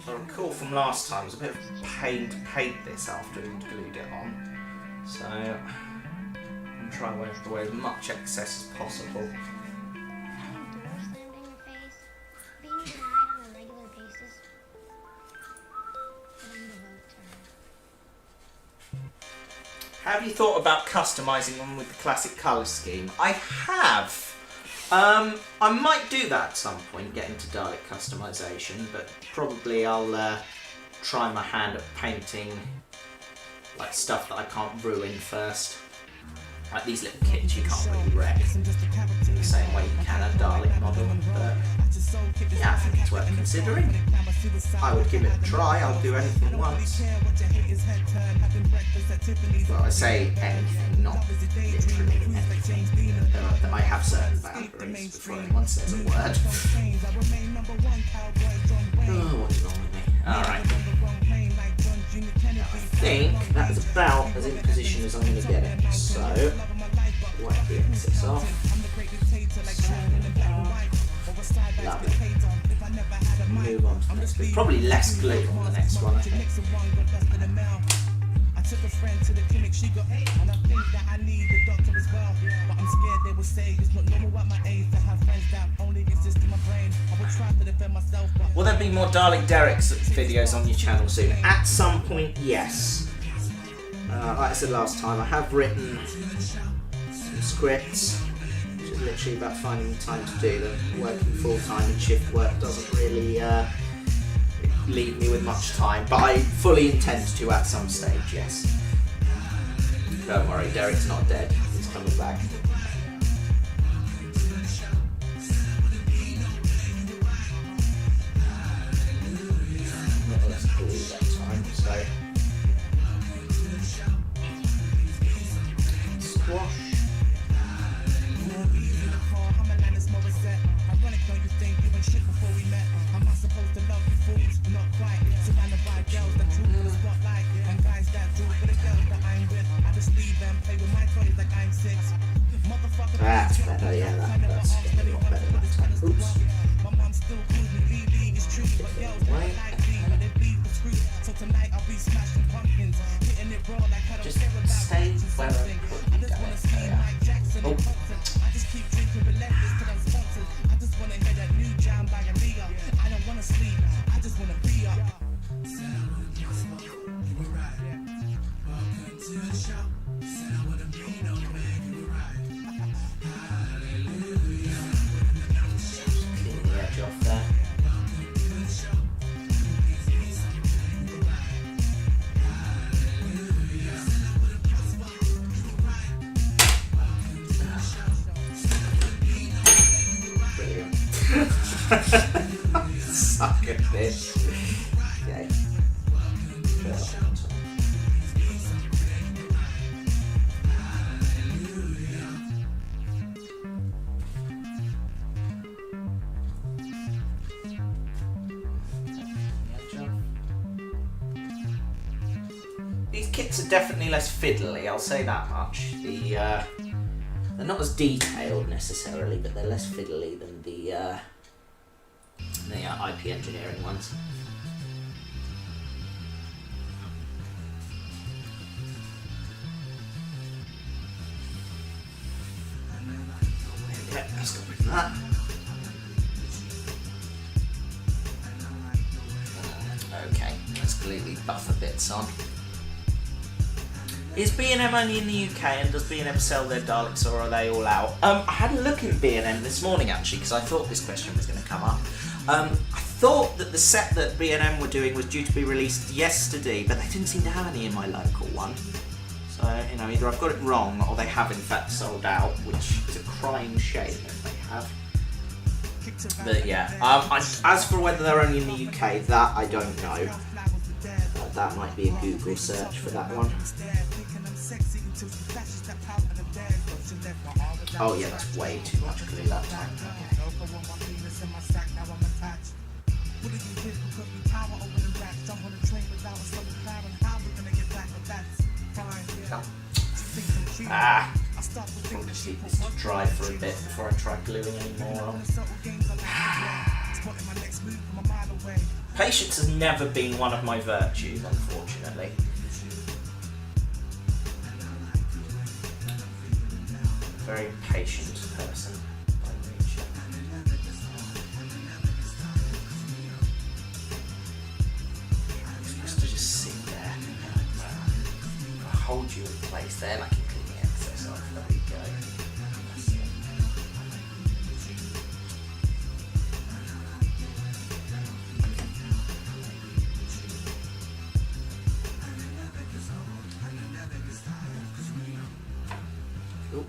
I recall from last time, it was a bit of a pain to paint this after we glued it on. So I'm trying to wipe away as much excess as possible. Have you thought about customising one with the classic colour scheme? I have, I might do that at some point, get into Dalek customization, but probably I'll try my hand at painting like stuff that I can't ruin first. Like these little kits you can't really wreck in the same way you can a Dalek model, but yeah, I think it's worth considering. I would give it a try, I'll do anything once. Well, I say anything, not literally anything. I have certain boundaries before anyone says a word. Oh, what is wrong with me? Alright. I think that is about as in position as I'm going to get it. So, wipe the excess off. Lovely. Move on to the next bit. Probably less glue on the next one, I think. I took a friend to the clinic, she got AIDS, and I think that I need the doctor as well. But I'm scared they will say it's not normal at my age to have friends that only exist in my brain. I will try to defend myself, but will there be more Dalek Derek's videos on your channel soon? At some point, yes. Like I said last time, I have written some scripts, which is literally about finding the time to do them. Working full time and shift work doesn't really leave me with much time, but I fully intend to at some stage, yes. Don't worry, Derek's not dead, he's coming back. Not less glue that time, so squash. That's better, yeah, that's a lot better that time. Oops. Just stay where I put you down. Oh. I just wanna hear that new jam by Aaliyah. I don't wanna sleep, I just wanna be up. Clean the edge off there. Suck at this. Okay. These kits are definitely less fiddly, I'll say that much. They're not as detailed necessarily, but they're less fiddly than the IP engineering ones. Yeah, let's go with that. Okay, let's glue these buffer bits on. Is B&M only in the UK, and does B&M sell their Daleks, or are they all out? I had a look in B&M this morning actually, because I thought this question was going to come up. I thought that the set that B&M were doing was due to be released yesterday, but they didn't seem to have any in my local one. So, you know, either I've got it wrong, or they have in fact sold out, which is a crying shame if they have. But yeah, as for whether they're only in the UK, that I don't know. That might be a Google search for that one. Oh yeah, that's way too much glue that time. Ah, I'll just leave this to dry for a bit before I try gluing any more on. Patience has never been one of my virtues, unfortunately. Very patient person by nature. I'm supposed to just sit there. I'll hold you in place there, like you clean the excess off. There we go. Oh.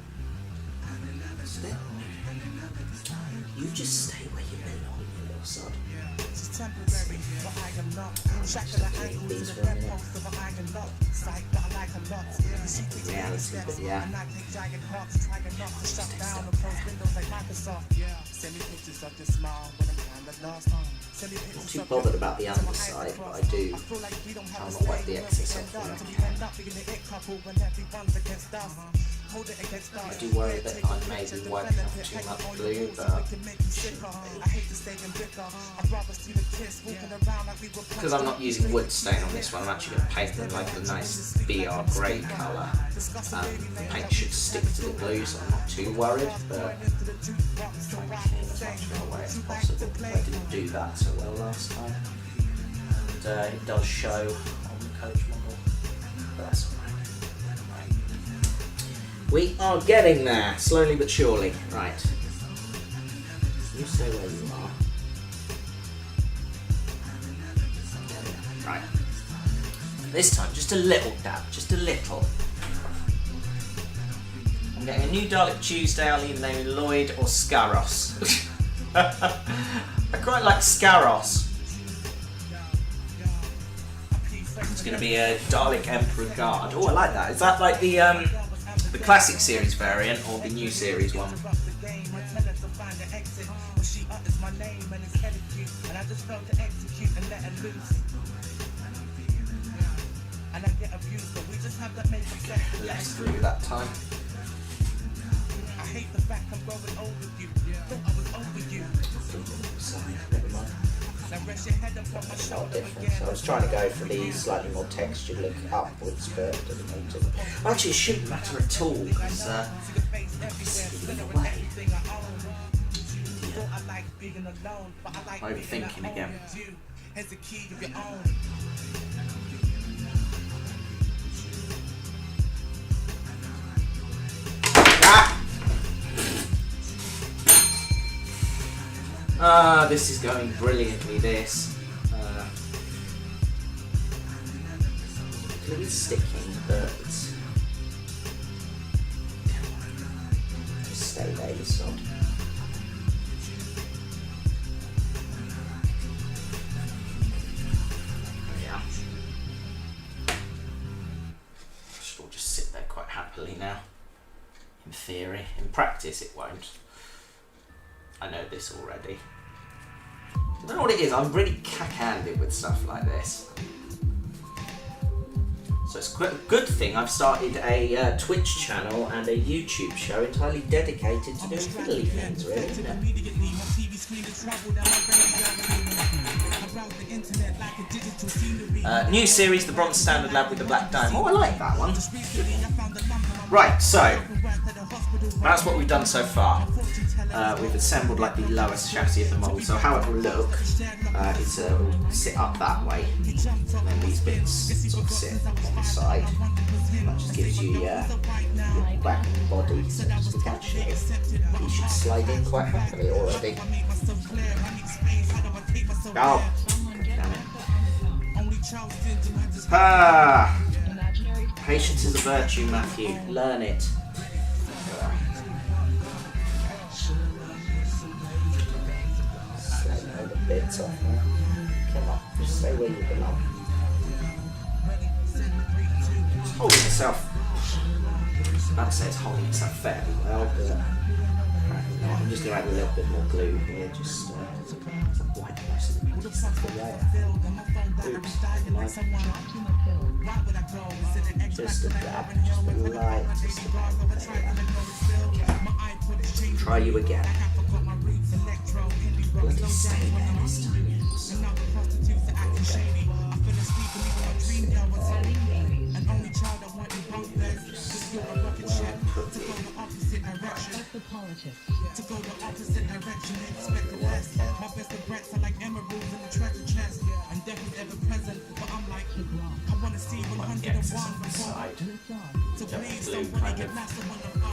You just stay where you belong, you little sod. It's temporary, but I am not. Shackle the angles to the bedpost of an iron lock. Sight, but I like a lot. You see things steps, and I take giant hearts, trying not to shut down and close windows like Microsoft. Send me pictures of your smile when I'm kinda lost. Send me Not pictures too of bothered about the underside, but I do kind of like the excess of them. I do worry that I may be wiping off too much glue, but because I'm not using wood stain on this one, I'm actually going to paint them like a nice BR grey colour. The paint should stick to the glue, so I'm not too worried, but try and clean as much of it away as possible. I didn't do that so well last time, and it does show on the coach model, but that's alright. We are getting there, slowly but surely. Right. You stay where you are. Right. This time, just a little dab, just a little. I'm getting a new Dalek Tuesday, I'll either name it Lloyd or Scaros. I quite like Scaros. It's going to be a Dalek Emperor Guard. Oh, I like that. Is that like the classic series variant or the new series one? Less glue that time. I hate the fact I'm growing old with you. Thought I was over you. Never mind. Different. So I was trying to go for the slightly more textured look upwards, but it doesn't need to. Actually, it shouldn't matter at all because overthinking again. This is going brilliantly, this. It's sticking, but just stay there, you sod. Yeah. Should all just sit there quite happily now. In theory. In practice, it won't. I know this already. I don't know what it is, I'm really cack-handed with stuff like this. So it's quite a good thing I've started a Twitch channel and a YouTube show entirely dedicated to doing fiddly things, really, isn't it? New series, The Bronze Standard Lab with the Black Dome. Oh, I like that one. Right, so that's what we've done so far. We've assembled like the lowest chassis of the model, so how it will look is it will sit up that way, and then these bits sort of sit on the side. That just gives you your back and body, so just to catch it. You should slide in quite happily already. Oh, damn it. Ah! Patience is a virtue, Matthew. Learn it. Bits off now. Come on, just stay where you belong. It's holding itself. I was about to say it's holding itself fairly well, but apparently not. I'm just going to add a little bit more glue here, just wipe most of the place off the layer. Oops, just a dab, just a light, just a dab. Okay. Try you again. Bloody stay there this time. The politics. To go the opposite direction, expect the best. My best regrets are like emeralds in the treasure chest. And death is ever present, but I'm like, I want to see 101 side. Blue kind of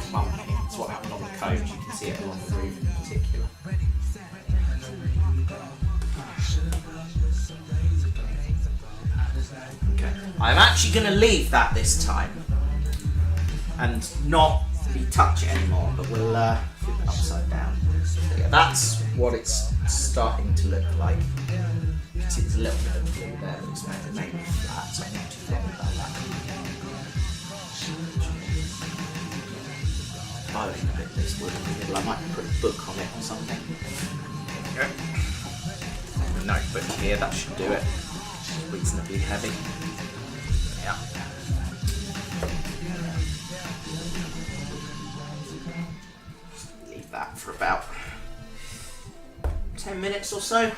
clumping. That's what happened on the coach. You can see it along the roof in particular. Okay, I'm actually going to leave that this time and not be touch it anymore, but we'll flip it upside down. So yeah, that's what it's starting to look like. You can see there's a little bit of glue there, looks maybe flat, so I'm not too bothered about that. Filing a bit this wood in the middle, I might put a book on it or something. There we go. A notebook here, that should do it. Reasonably heavy. Yeah. Leave that for about 10 minutes or so.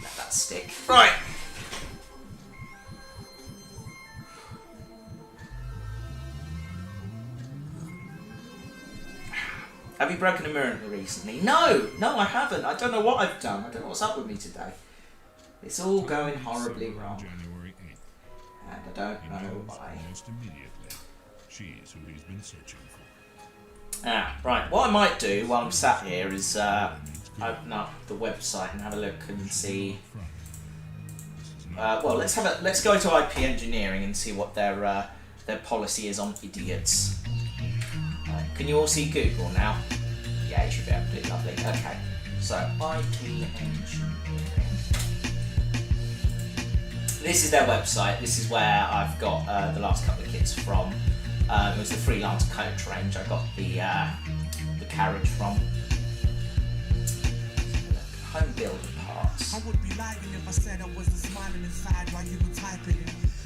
Let that stick. Right. Have you broken a mirror recently? No, I haven't. I don't know what I've done. I don't know what's up with me today. It's all going horribly wrong. And I don't know why. Right. What I might do while I'm sat here is open up the website and have a look and see. Well, let's go to IP engineering and see what their policy is on idiots. Right. Can you all see Google now? Yeah, you should be able to do it. Lovely. Okay. So IP engineering. This is their website. This is where I've got the last couple of kits from. It was the Freelance coach range. I got the carriage from. Home builder parts. I would be lying if I said I wasn't smiling inside while you were typing.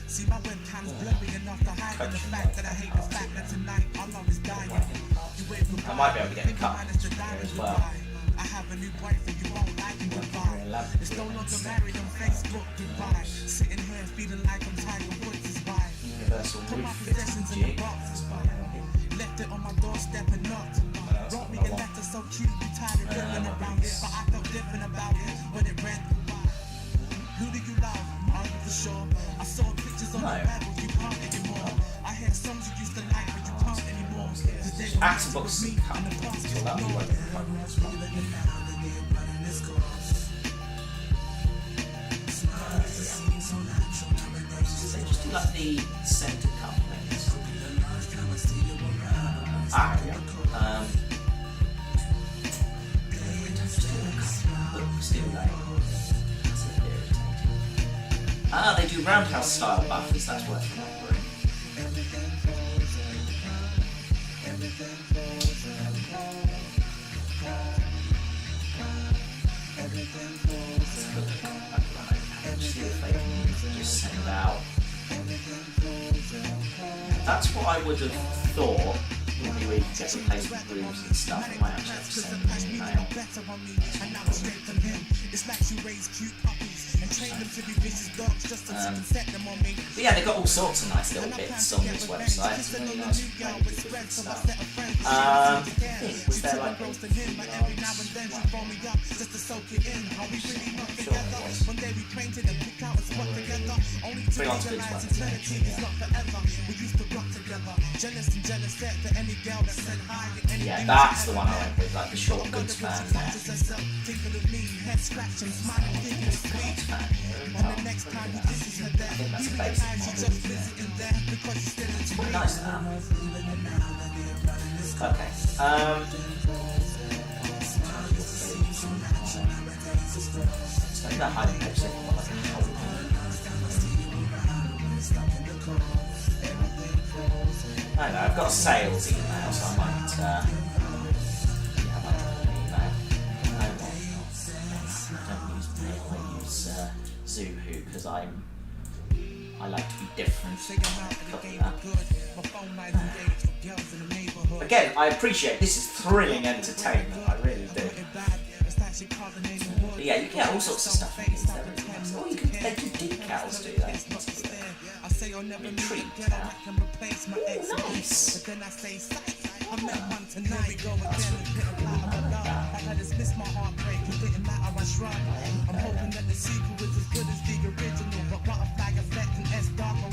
See, my webcam's blurry enough to hide the fact that I hate the fact that tonight our love is dying. I might be able to get a cut here as well. I have a new boyfriend, you won't like him, goodbye. It's no longer married on Facebook, goodbye. Sitting here feeling like I'm Tiger Woods is why. Universal Put my roof possessions in the box. Left it on my doorstep and knocked. Wrote me a letter so cute, you tired of living around it. But I felt different about it when it read. Who do you love? Are you for sure? I saw pictures on the web, you can't anymore. I heard songs you used to like, but you can't anymore. Axe box and cut. So that'll be working fine as well. So just do like the centre couplings. Yeah. Books, do they? That's a bit irritating. They do roundhouse style buffers, that's worth remembering. See if they can just send out. That's what I would have thought. Maybe we could get replacement grooves and stuff. I might actually have to send them an email. But yeah, they've got all sorts of nice little bits on this website. It's really nice to play with different stuff. I think, was there like a Freelance goods yeah, that's the one I went with, like the short goods fan there. I think that's a basic model. It's quite nice that. Okay. So in that hiding page, they've got like a hole. I don't know, I've got a sales email, so I might put an email. I don't use mail, I use Zoohoo, because I like to be different. Again, I appreciate this is thrilling entertainment, I really do. But yeah, you get all sorts of stuff in these. Oh, they do decals, do they? Retreat. Nice.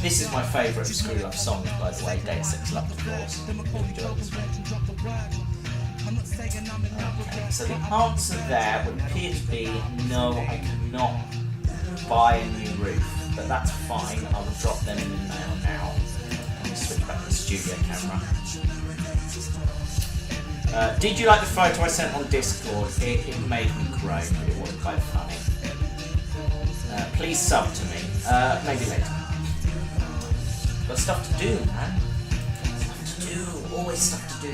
This is my favourite of Screw Love songs, by the way, Day 6 Love the Force. Okay, so the answer there would appear to be no, I cannot buy a new roof, but that's fine, I will drop them in the mail now. I'm switch back to the studio camera. Did you like the photo I sent on Discord? It made me groan, but it was quite funny. Please sub to me. Maybe later. Got stuff to do, man. Stuff to do. Always stuff to do.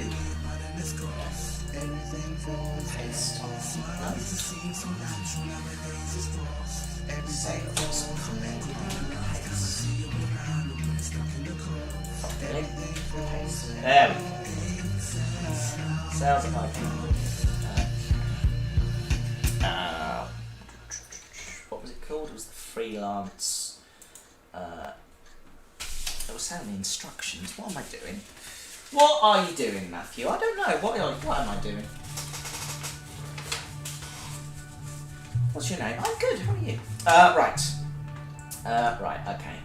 Paste. No? Sales. Really? There we go. Sales of IP. What was it called? It was the Freelance. It was saying the instructions. What am I doing? What are you doing, Matthew? I don't know. What am I doing? What's your name? I'm good. How are you? Right. Right. Okay.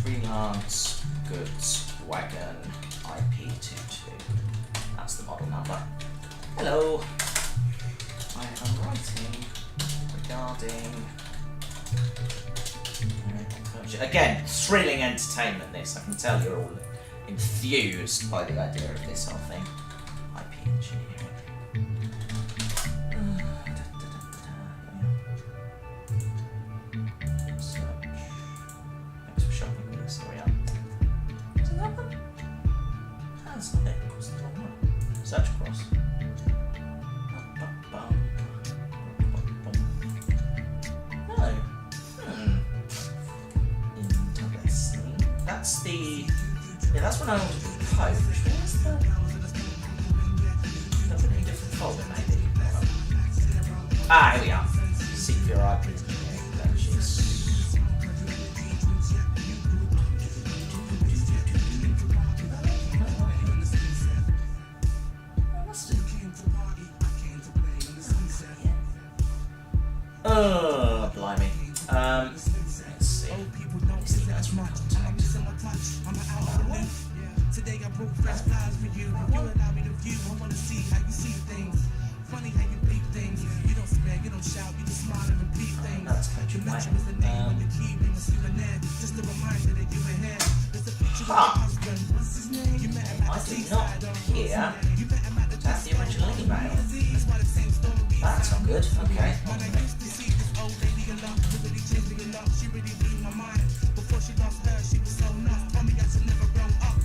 Freelance goods wagon IP22. That's the model number. Hello. I am writing regarding. Again, thrilling entertainment. This I can tell you're all enthused by the idea of this whole thing. IP engineering. Search. Thanks for shopping with us. Here we are. Is it that one? That's not it. It's the wrong one. Search across. No. Interesting. That's the. Yeah, that's when I wanted the coach. Where's the. That's in a different folder, maybe. Ah, here we are. Seek for your IP engineering credentials. Oh, blimey. Let's see. That's from contact. Today I broke fresh flies for you. You allow me to view. I wanna see how you see things. Funny how you beat things. You don't swear, you don't shout, you just smile and repeat things. That's how you Connection is the name on the key ring, a souvenir. Just a reminder that you were here. There's a picture of your husband. What's his name? You met him at the I do seaside. not hear. That's the original email. That's not good. Okay. When I used to see this old lady in love, who really changed me in love. She really blew my mind. Before she lost her, she was so nuts. Told me I should never grow up.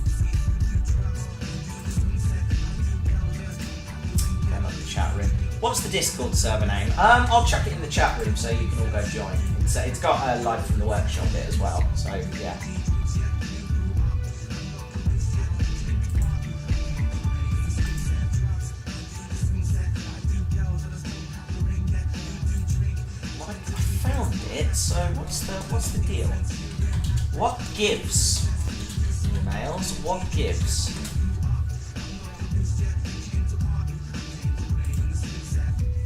Going on the chat room. What's the Discord server name? I'll chuck it in the chat room so you can all go join. It's got a live from the workshop bit as well. So yeah. So what's the deal? What gives? Emails, what gives?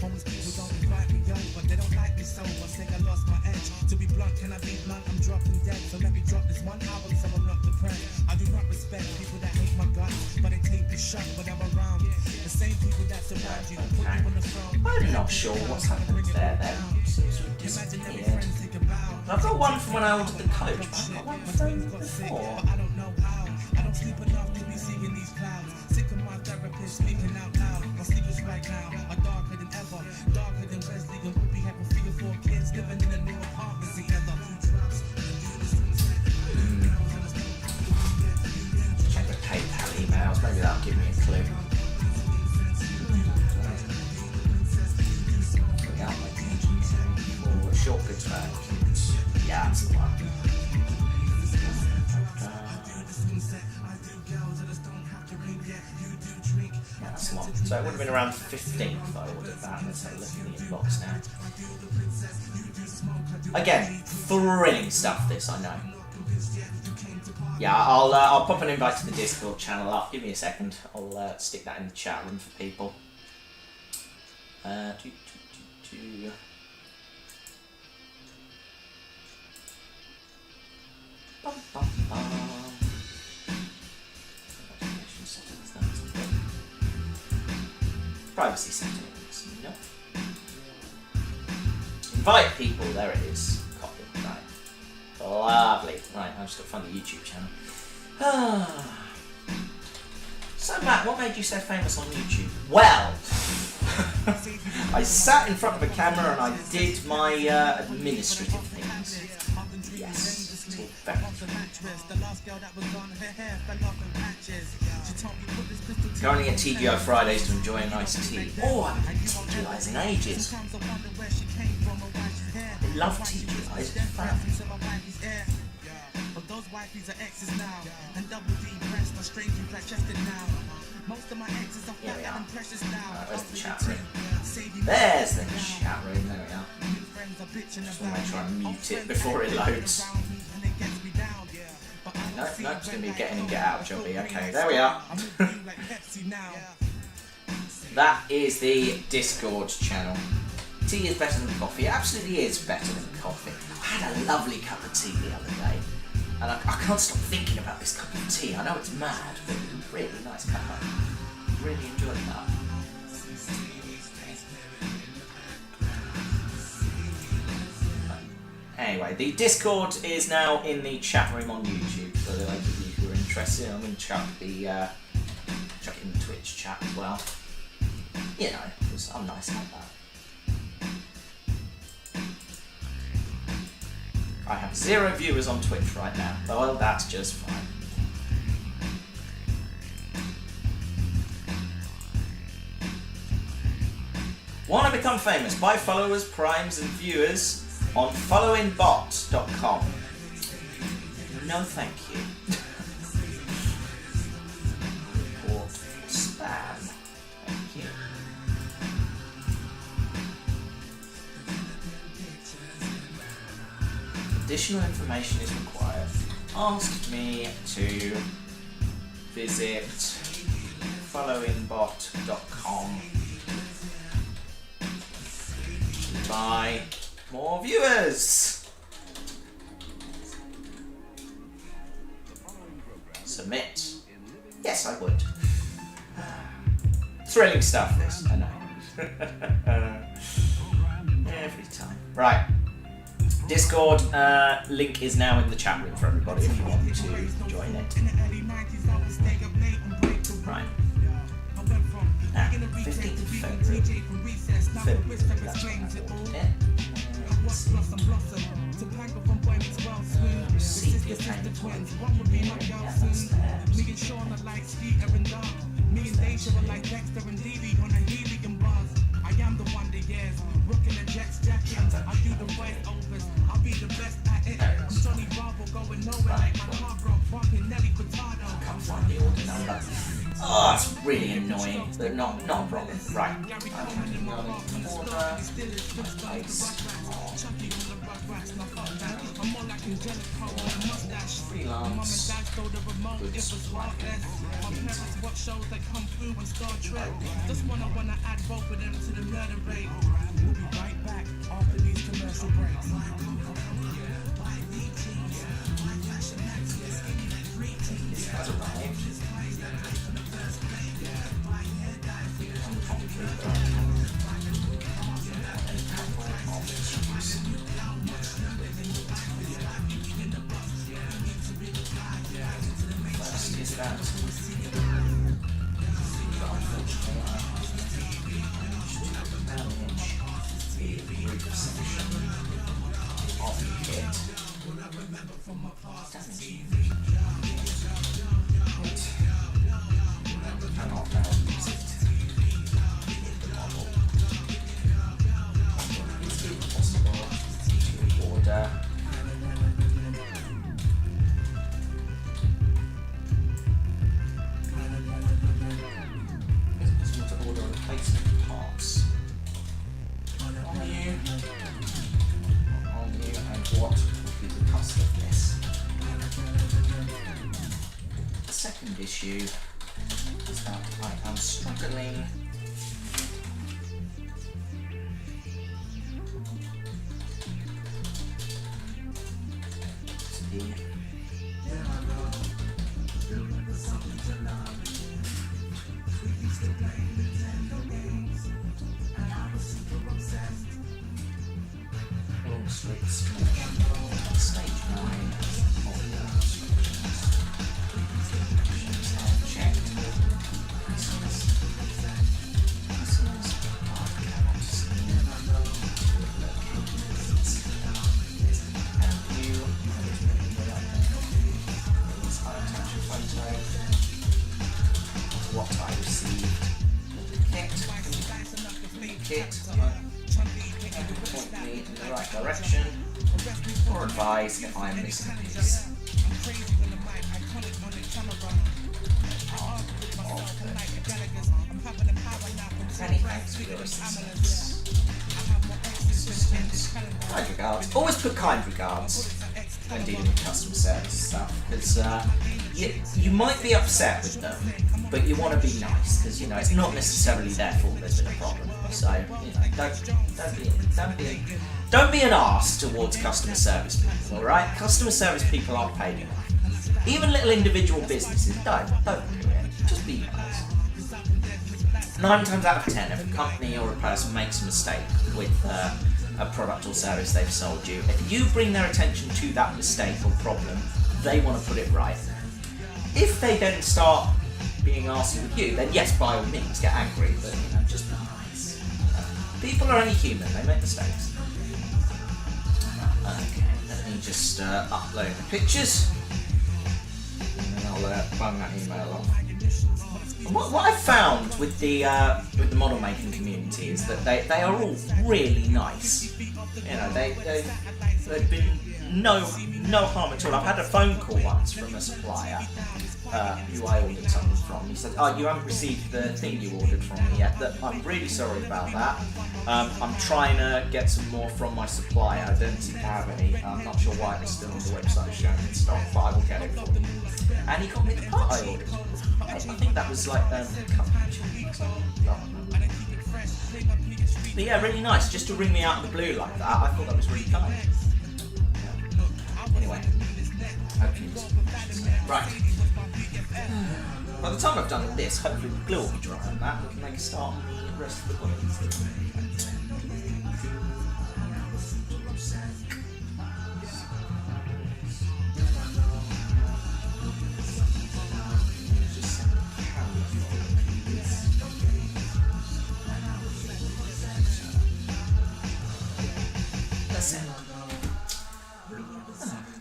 Homeless people don't invite me over, they don't like me so much, think I lost my edge. To be blunt, can I be blunt? I'm dropping dead, so let me drop this one album so I'm not depressed. I do not respect people that hate my guts, but they take the shot when I'm around. The same people that surround you, put you on the throne. I'm not sure what's happened there then. Seems to have disappeared. I've got one from when I ordered the coach, but I've got one from before. I don't know how. I don't sleep enough to be seeing these clouds. Sick of my therapist speaking out loud. My sleep is right now are darker than ever. Darker than Wesley and Whoopi having 3 or 4 kids living in a new apartment together. Check the PayPal emails, maybe that'll give me a clue. Short goods management. Yeah, that's the one. Yeah, that's the one. So it would have been around 15th if I ordered that. Let's have a look in the inbox now. Again, thrilling stuff this, I know. Yeah, I'll pop an invite to the Discord channel up. Give me a second. I'll stick that in the chat room for people. Bum, bum, bum. Privacy settings. No. Invite people. There it is. Copy. Right. Lovely. Right. I've just got to find the YouTube channel. So Matt, what made you so famous on YouTube? Well, I sat in front of a camera and I did my administrative things. Yes, it's all very Going at TGI Fridays to enjoy a nice tea. Oh, I haven't had TGIs in ages. I love TGIs, it's fun. But those wifeys are exes now, and double D pressed or strangely flat-chested now. Most of my exes are fat and precious now. Where's the chat room? There's the chat room, there we are. Just want to make sure I mute it before it loads. No, it's going to be a get in and get out jobby. Okay, there we are. That is the Discord channel. Tea is better than coffee. It absolutely is better than coffee. I had a lovely cup of tea the other day. And I can't stop thinking about this cup of tea. I know it's mad, but it was a really nice cup. I really enjoyed that. Anyway, the Discord is now in the chat room on YouTube for those of you who are interested. I'm going to chuck it in the Twitch chat as well. You know, because I'm nice like that. I have 0 viewers on Twitch right now. Well, that's just fine. Want to become famous? Buy followers, primes, and viewers on followingbot.com. No, thank you. Report spam. Thank you. Additional information is required. Ask me to visit followingbot.com to buy more viewers. Submit. Yes, I would. Thrilling stuff, this, I know. Every time. Right. Discord link is now in the chat room for everybody if you want to join it. Right. Now, 15th of February. That's what I ordered it. Receipt your payment. Yeah, that's there. Me and Deja were like Dexter and Dee on a helium buzz. I am the one that yes, rocking a Jet's jacket. I do the voiceovers, I'll be the best at it. I'm Johnny Bravo going nowhere like my car broke, barking Nelly Furtado. Can't find the order number. Oh, it's really annoying, but not a problem. Right. I'm taking on order. Place. Freelance. Goods. What shows that come through on Star Trek? Just wanna add both of them to the murder rate. We'll be right back after these commercial breaks. This has arrived. First is that. Issue is that I am struggling to be stage 9. it, point me in the right direction, or advise if I am missing a piece. Many thanks for your assistance. Kind regards. Always put kind regards when dealing with customer service stuff, because you might be upset with them, but you want to be nice, because you know it's not necessarily their fault there's been a problem. So you know, don't be an arse towards customer service people. All right, customer service people aren't paid enough. Even little individual businesses don't do it. Just be nice. 9 times out of 10, if a company or a person makes a mistake with a product or service they've sold you, if you bring their attention to that mistake or problem, they want to put it right. If they then start being arsy with you, then yes, by all means, get angry, but you know, just be nice. People are only human, they make mistakes. Okay, let me just upload the pictures, and then I'll bung that email on. What I found with the model making community is that they are all really nice. You know, they've been no harm at all. I've had a phone call once from a supplier who I ordered something from. He said, "Oh, you haven't received the thing you ordered from me yet. I'm really sorry about that. I'm trying to get some more from my supplier. I don't seem to have any. I'm not sure why it's still on the website showing in stock, but I will get it for you." And he got me the part I ordered. I think that was like but yeah, really nice, just to ring me out of the blue like that. I thought that was really kind. Anyway, right. By the time I've done all this, hopefully the glue will be dry on that. We can make a start on the rest of the buttons.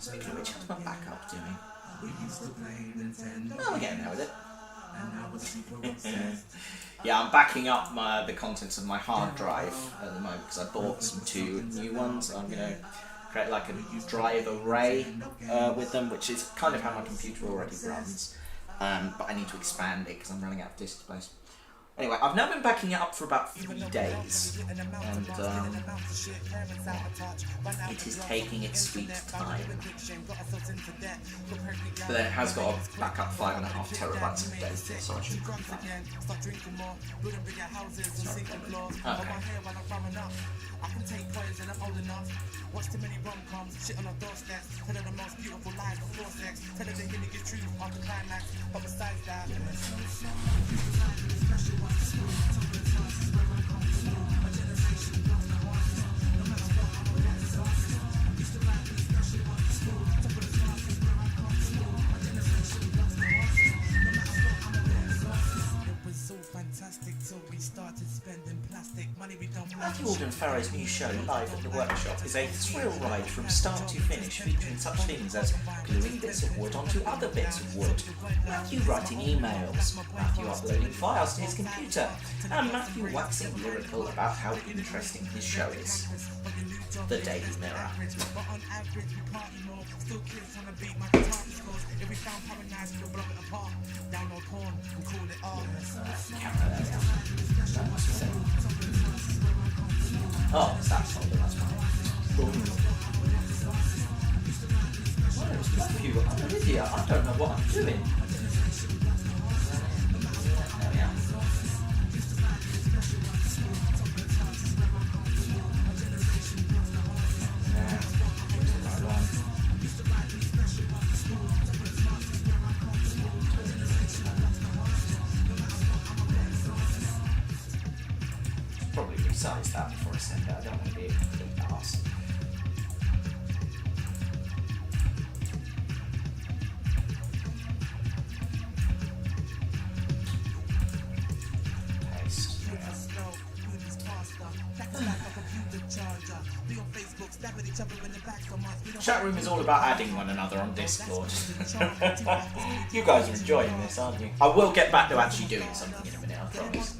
Speaking of which, how's my backup doing? Oh, we're getting there with it. Yeah, I'm backing up the contents of my hard drive at the moment because I bought some 2 new ones. I'm going to create like a drive array with them, which is kind of how my computer already runs. But I need to expand it because I'm running out of disk space. Anyway, I've now been backing it up for about 3 days, and it is taking its sweet time. But then it has got a backup 5.5 terabytes of data, so I should be fine. Okay. I can take players and I'm old enough. Watch too many rom-coms, shit on our doorsteps. Tell her the most beautiful lies before sex. Tell her the unique truth on the climax. But besides that, Matthew Alden Farrow's new show, Live at the Workshop, is a thrill ride from start to finish, featuring such things as gluing bits of wood onto other bits of wood, Matthew writing emails, Matthew uploading files to his computer, and Matthew waxing lyrical about how interesting his show is. The Daily Mirror. Oh, it's that folder, that's fine. Cool. Where's Matthew? I'm an idiot, I don't know what I'm doing. There we are. Probably resize that before I send it. I don't want to be a complete arse. Paste. Chat room is all about adding one another on Discord. You guys are enjoying this, aren't you? I will get back to actually doing something in a minute, I promise.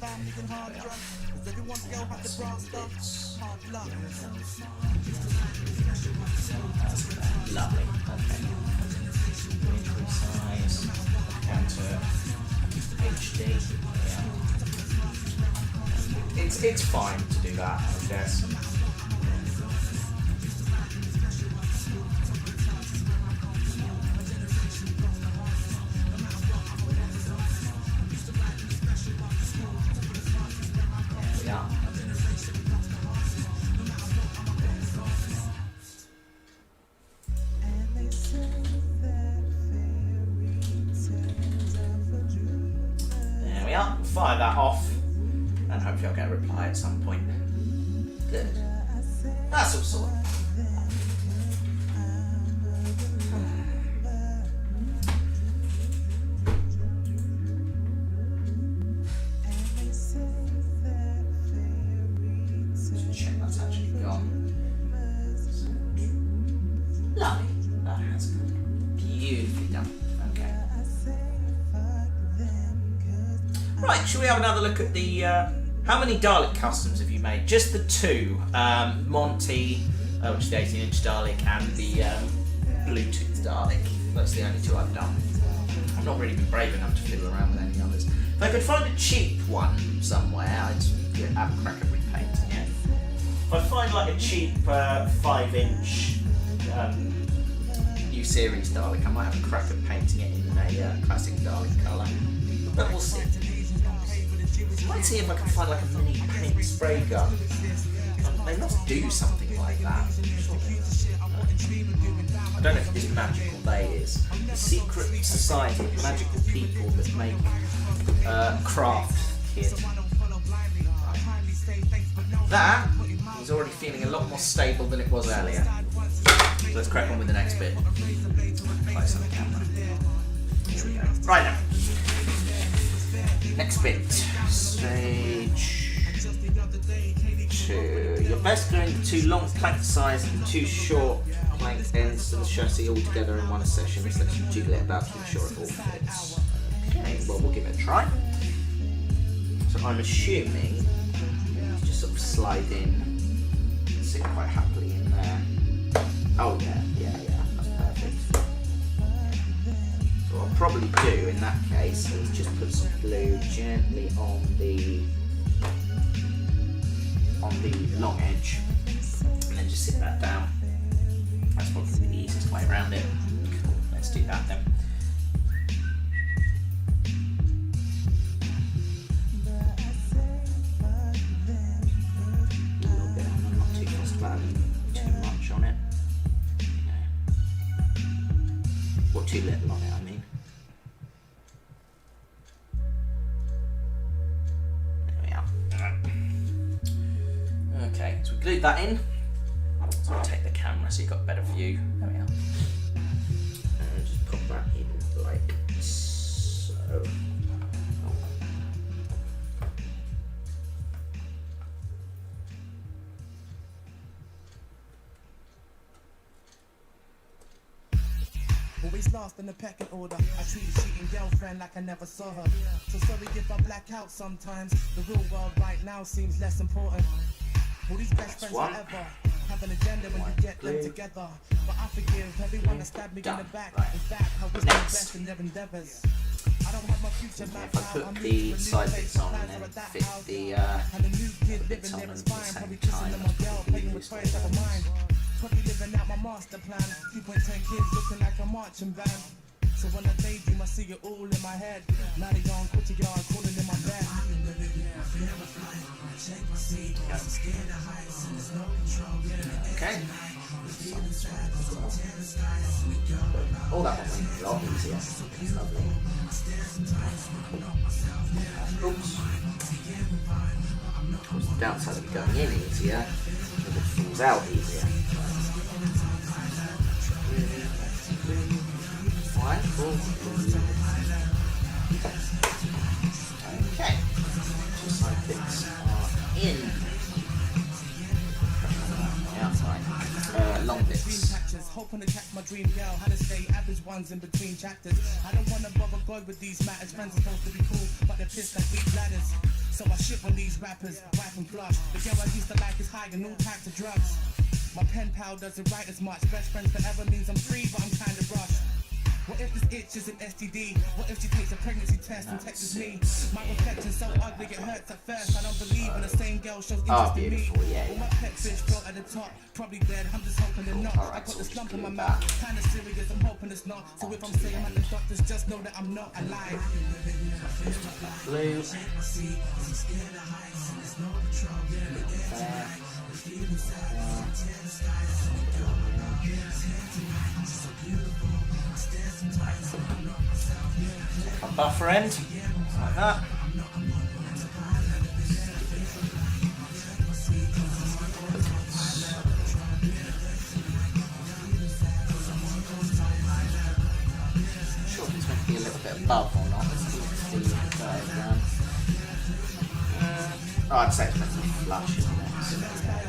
Lovely. Okay. Increase size. Down to HD. Yeah. It's fine to do that, I guess. Fire that off, and hopefully I'll get a reply at some point. Good. That's all sorted. Just check that's actually gone. Lovely. That has gone. Beautifully done. Okay. Right, shall we have another look at the, how many Dalek customs have you made? Just the two, Monty, which is the 18-inch Dalek, and the Bluetooth Dalek. That's the only two I've done. I've not really been brave enough to fiddle around with any others. If I could find a cheap one somewhere, I'd have a crack at repainting it. If I find like a cheap 5-inch U-series Dalek, I might have a crack at painting it in a classic Dalek colour. But we'll see. Let's see if I can find like a mini paint spray gun. They must do something like that. I don't know if this Magical Bay is. The secret society of magical people that make craft kit. That is already feeling a lot more stable than it was earlier. So let's crack on with the next bit. Close on the camera. Here we go. Right now. Next bit, stage 2. You're best gluing the two long plank sides and two short plank ends to the chassis all together in one session. This lets you jiggle it about to ensure it all fits. Okay, well we'll give it a try. So I'm assuming you just sort of slide in, sit quite happily in there. Oh yeah, that's perfect. What I'll probably do in that case is just put some glue gently on the long edge and then just sit that down. That's probably the easiest way around it. Cool. Let's do that then. A little bit, I'm not too fussed about too much on it. Or too little on it, I mean. There we are. Okay, so we glued that in. So I'll take the camera so you've got a better view. There we are. And just pop that in like so. Always lost in the pecking order. I treat a cheating girlfriend like I never saw her. So sorry if I black out sometimes. The real world right now seems less important. All these best friends forever have an agenda when you get them together. But I forgive everyone that stabbed me in the back. In fact, I wish them the best in their endeavors. I don't have my future mapped out. If I put the side bits on and then fit the bits on at the same time, playing with toys out of mine. Probably living out my master plan. 2.10 kids looking like a marching band. So when I daydream, I see it all in my head. Now they gone courtyard, calling in my bed. Okay. Oh, that one went a lot easier. Lovely. Oops. Of course, the downside of it going in easier, it falls out easier. Okay, two side bits are in. The outside. Long bits. hoping to catch my dream girl. How to stay average ones in between chapters. I don't wanna bother God with these matters. Friends are supposed to be cool, but they're pissed like weak ladders. So I shit on these rappers, wipe and flush. The girl I used to like is high on all types of drugs. My pen pal doesn't write as much. Best friends forever means I'm free, but I'm kinda rushed. What if this itch is an STD? What if she takes a pregnancy test and texts me? My reflection's so ugly it hurts at first. I don't believe when the same girl shows interest in me. All my pet fish float at the top, probably dead. I'm just hoping they're not. I got the slump in my mouth, kinda serious. I'm hoping it's not. So if I'm saying I'm at the doctors, just know that I'm not alive. Blue. A buffer end, like that. Sure, it's meant to be a little bit above or not. Let's see the diagram. Oh, I'd say it's meant to be flush, isn't it?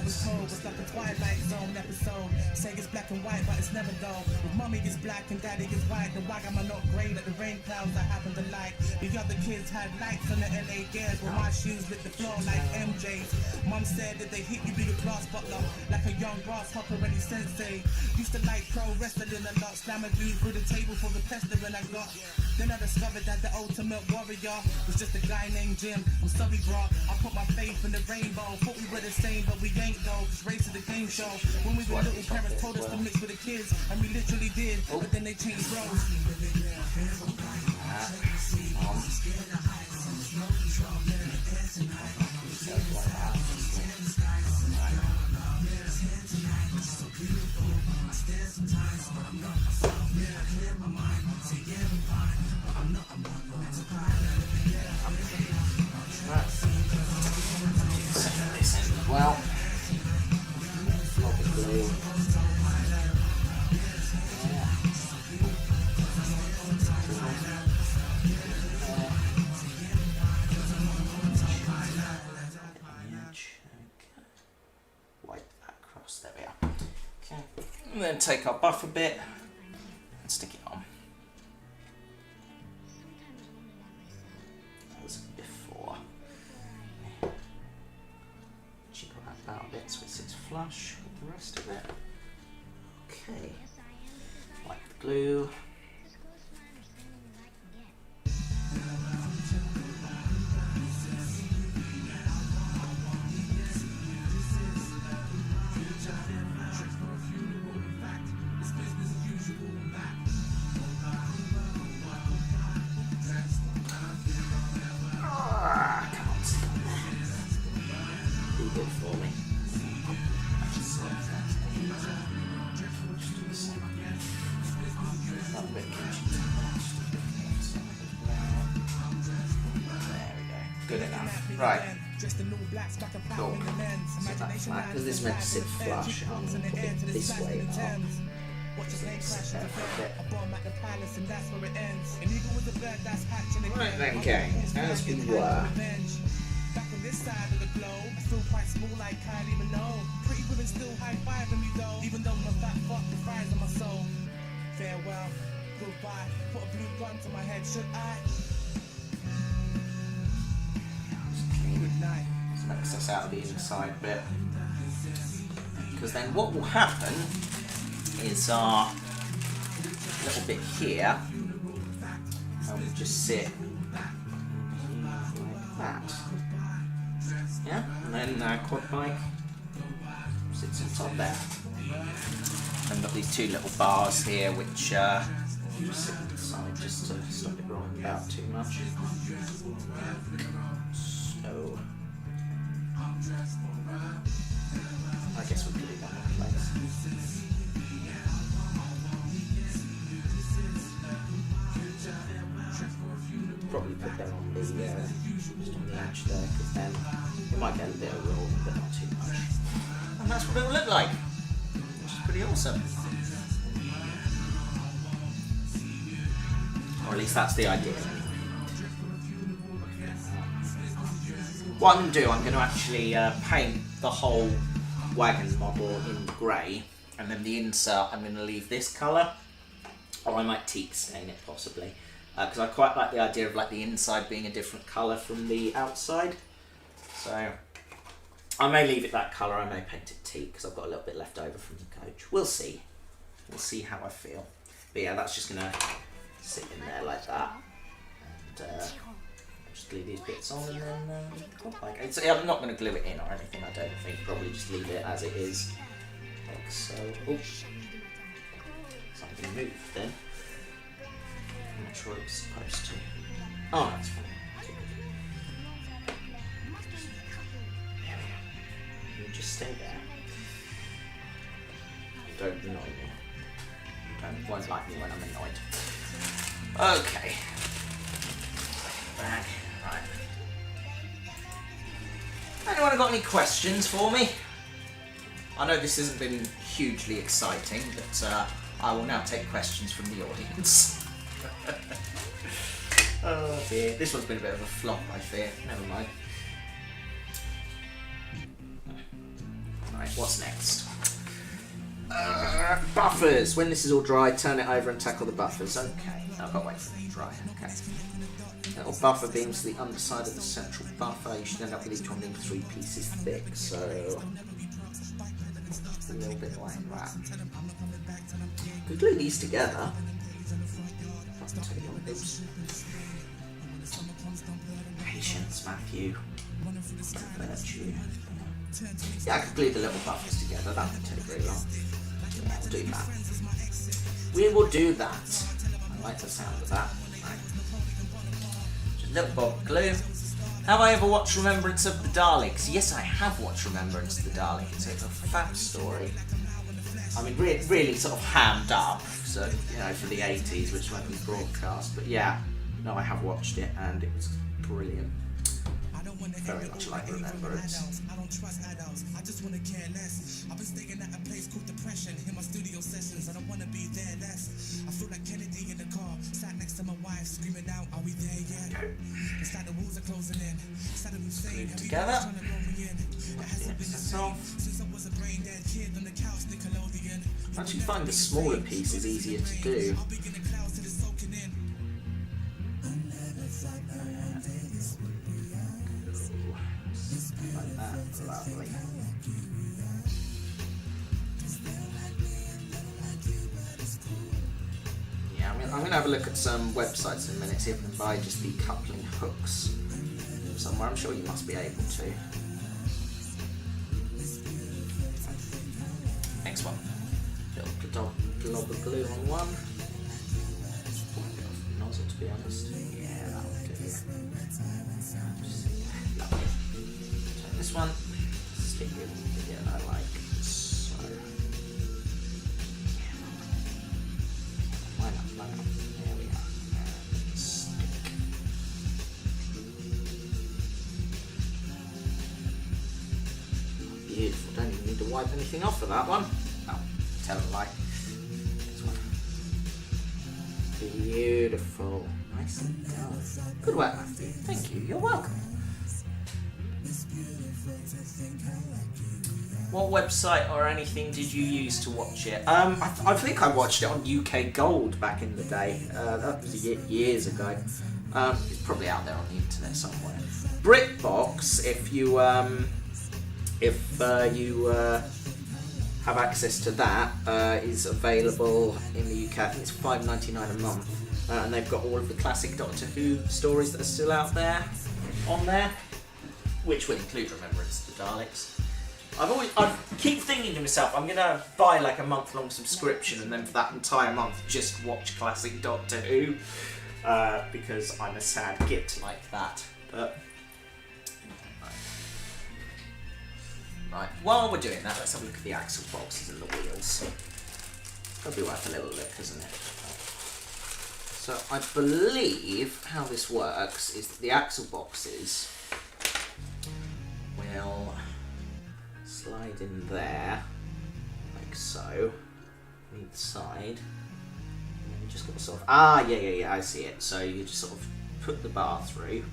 It's like a Twilight Zone episode. Say it's black and white, but it's never dull. If mommy is black and daddy is white, then why am I not grey like the rain clouds I happen to like? The other kids had lights on the LA gears, but my shoes lit the floor like MJ's. Mom said that they hit you, be a class butler, like a young grasshopper, ready sensei. Used to like pro wrestling a lot, slam a dude through the table for the pestering I got. Then I discovered that the ultimate warrior was just a guy named Jim. I'm sorry, bro, I put my faith in the rainbow. Thought we were the same, but we ain't though. Cause race is the game show. When we were little, parents told us to mix with the kids, and we literally did. But then they changed roles. Well, probably. Wipe that across. There we are. Okay, and then take our buffer bit and stick it on. That was before. Jiggle that out a bit so it sits flush with the rest of it. Okay, wipe the glue. Good enough. Right. Cool. Sit that flat, because this is meant to sit flush. I'm going to put it this way up. Sit there for a bit. Right then, gang, as we were. Back on this side of the globe, I feel quite small like Kylie Minogue. Pretty women still high-fiving me though, even though my fat fuck the fries on my soul. Farewell, goodbye, put a blue gun to my head, should I? Good night. Let's mix this out of the inside bit. Because then what will happen is our little bit here will just sit like that. Yeah, and then quad bike sits on top there. And we've got these two little bars here which sit on the side just to stop it rolling about too much. So I guess we could leave that in place. Probably put them on the just on the edge there, because then it might get a bit of roll, but not too much. And that's what it will look like, which is pretty awesome. Or at least that's the idea. What I'm going to do, I'm going to actually paint the whole Wagon model in grey, And then the insert, I'm going to leave this colour, or I might teak stain it possibly, because I quite like the idea of like the inside being a different colour from the outside. So I may leave it that colour, I may paint it teak because I've got a little bit left over from the coach. We'll see. We'll see how I feel. But yeah, that's just going to sit in there like that. And just glue these bits on and then I'm not going to glue it in or anything, I don't think. Probably just leave it as it is. Like so. Oops. Something moved then. I'm not sure it was supposed to. Oh, that's fine. There we go. You just stay there. Don't annoy me. You won't like me when I'm annoyed. Okay. Back. Right. Anyone got any questions for me? I know this hasn't been hugely exciting, but I will now take questions from the audience. Oh dear, this one's been a bit of a flop, I fear. Never mind. Right, what's next? Buffers. When this is all dry, turn it over and tackle the buffers. Okay, I've got to wait for it to dry. Okay. Little buffer beams to the underside of the central buffer. You should end up with each one being 3 pieces thick, so a little bit like that. Could glue these together. Oops. Patience, Matthew. Virtue. Yeah, I could glue the little buffers together. That would take very long. Yeah, we'll do that. We will do that. I like the sound of that. Right. Just a little bob of glue. Have I ever watched Remembrance of the Daleks? Yes, I have watched Remembrance of the Daleks. It's a fab story. I mean, really sort of hammed up, so you know, for the 80s, which won't be broadcast. But yeah, no, I have watched it, and it was brilliant. Very much like Remembrance. I don't trust adults. I just want to care less. I've been staying at a place called Depression in my studio sessions. I don't want to be there less. I feel like Kennedy in the car, sat next to my wife, screaming out, "Are we there yet?" It's like the walls are closing in. Saddam Hussein, together. trying to roll me in. It hasn't been the same since I was a brain dead kid on the couch, Nickelodeon. I actually find the smaller pieces easier to do. I'll be in the clouds till it's soaking in. Like that, lovely. Yeah, I'm going to have a look at some websites in a minute, see if I can buy just the coupling hooks somewhere. I'm sure you must be able to. Next one. Little glob of glue on one. Just a bit of nozzle, to be honest. Yeah, that'll do. Lovely. This one, stick it together like so. Line up. There we are. And stick. Beautiful. Don't even need to wipe anything off for that one. Oh, tell a lie. This one. Beautiful. Nicely done. Good work, Matthew. Thank you. You're welcome. What website or anything did you use to watch it? I think I watched it on UK Gold back in the day. That was years ago. It's probably out there on the internet somewhere. BritBox, if you have access to that, is available in the UK. I think it's $5.99 a month, and they've got all of the classic Doctor Who stories that are still out there on there, which will include Remembrance of the Daleks. I keep thinking to myself, I'm going to buy like a month-long subscription and then for that entire month just watch classic Doctor Who, because I'm a sad git like that. But right, while we're doing that, let's have a look at the axle boxes and the wheels. That'll be worth a little look, isn't it? So I believe how this works is that the axle boxes will slide in there, like so, on either side, and then you just got to sort of, yeah, I see it. So you just sort of put the bar through,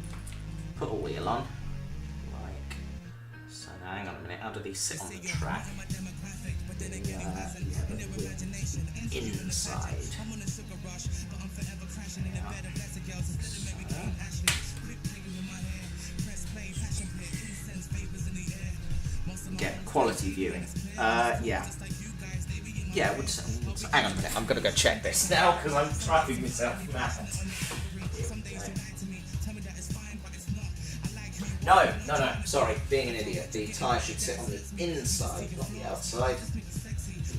put a wheel on, like so. Now hang on a minute, how do these sit on the track? inside. Get quality viewing. Yeah. Yeah, hang on a minute, I'm going to go check this now because I'm driving myself mad. No, sorry, being an idiot. The tyre should sit on the inside, not the outside.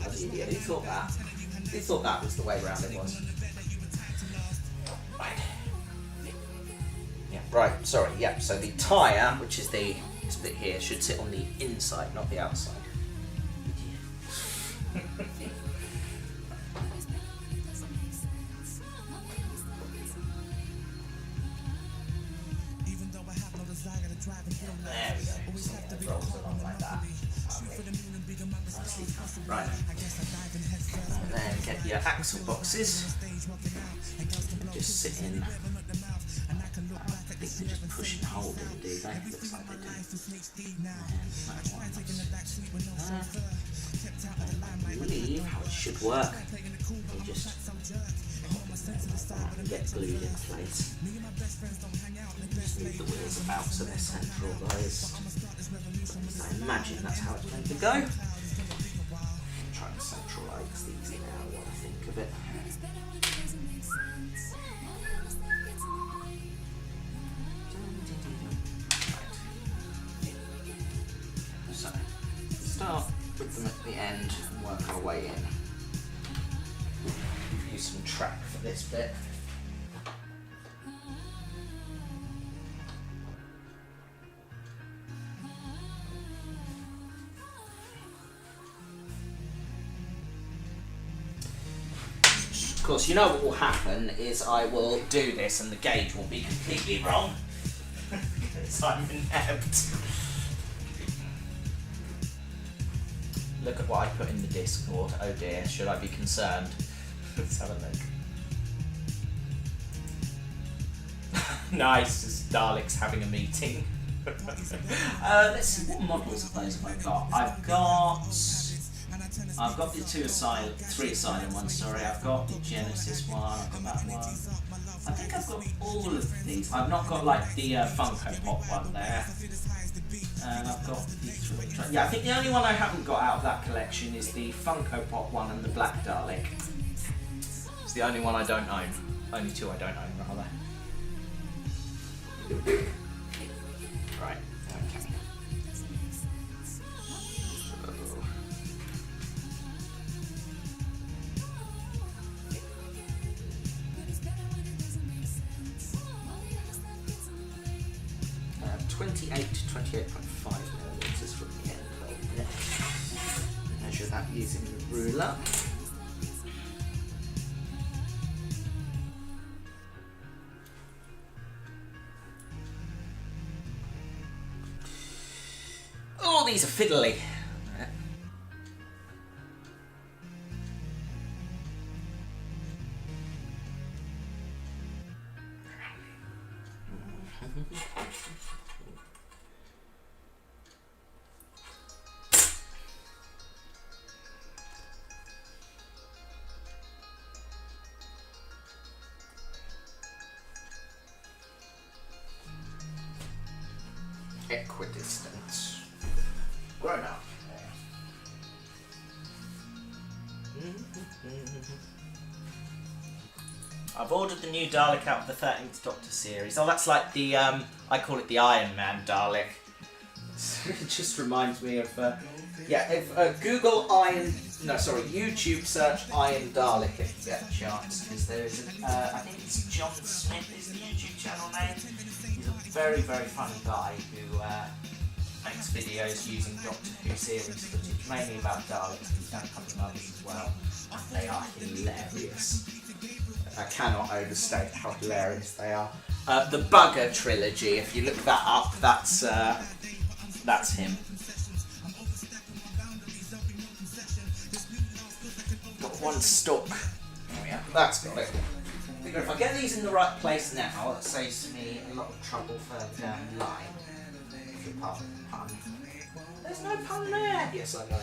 Bloody idiot, who thought that? Who thought that was the way around it was? Right. Yeah, right, sorry, yeah, so the tyre, which is this bit here, should sit on the inside, not the outside. There we go. So it rolls along like that. Right. And then get your axle boxes. Just sit in. I think they just push and hold them, do they? Looks like they do. I believe how it should work. You just get glued in place. Just move the wheels about so they're centralised. I imagine that's how it's going to go. Try and centralise these now while I think of it. Right. So, start with them at the end and work our way in. Use some track for this bit. Of course, you know what will happen is I will do this and the gauge will be completely wrong. Because I'm inept. Look at what I put in the Discord. Oh dear, should I be concerned? Let's have a look. Nice, it's Daleks having a meeting. Let's see, what models of those have I got? I've got the three Asylum ones, sorry. I've got the Genesis one, I've got that one. I think I've got all of these. I've not got like the Funko Pop one there. And I've got the yeah, I think the only one I haven't got out of that collection is the Funko Pop one and the Black Dalek. It's the only one I don't own. Only two I don't own, rather. Right, okay. So, 28 to 28.5 millimeters from the end. Hold a minute. Measure that using the ruler. Oh, these are fiddly. Equidistance. Grown up. I've ordered the new Dalek out of the 13th Doctor series. Oh, that's like the, I call it the Iron Man Dalek. It just reminds me of, yeah, if Google YouTube search Iron Dalek if you get a chance, because there's, I think it's John Smith is the YouTube channel name. He's a very, very funny guy who makes videos using Doctor Who series footage, mainly about Daleks. He's done a couple of others as well, and they are hilarious. I cannot overstate how hilarious they are. The Bugger trilogy, if you look that up, that's him. Got one stuck. Oh yeah, that's got it. I figure if I get these in the right place now, that saves me a lot of trouble further down the line. the pun. There's no pun there! Yes, I know.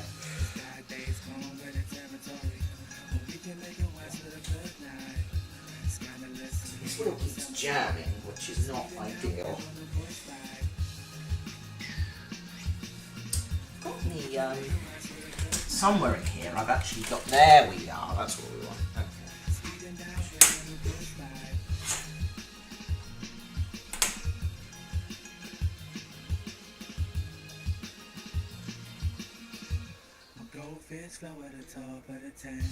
This wheel keeps jamming, which is not ideal. Got me, somewhere in here I've actually got... There we are, that's what we want. Okay. Goldfish flow at the top of the tank.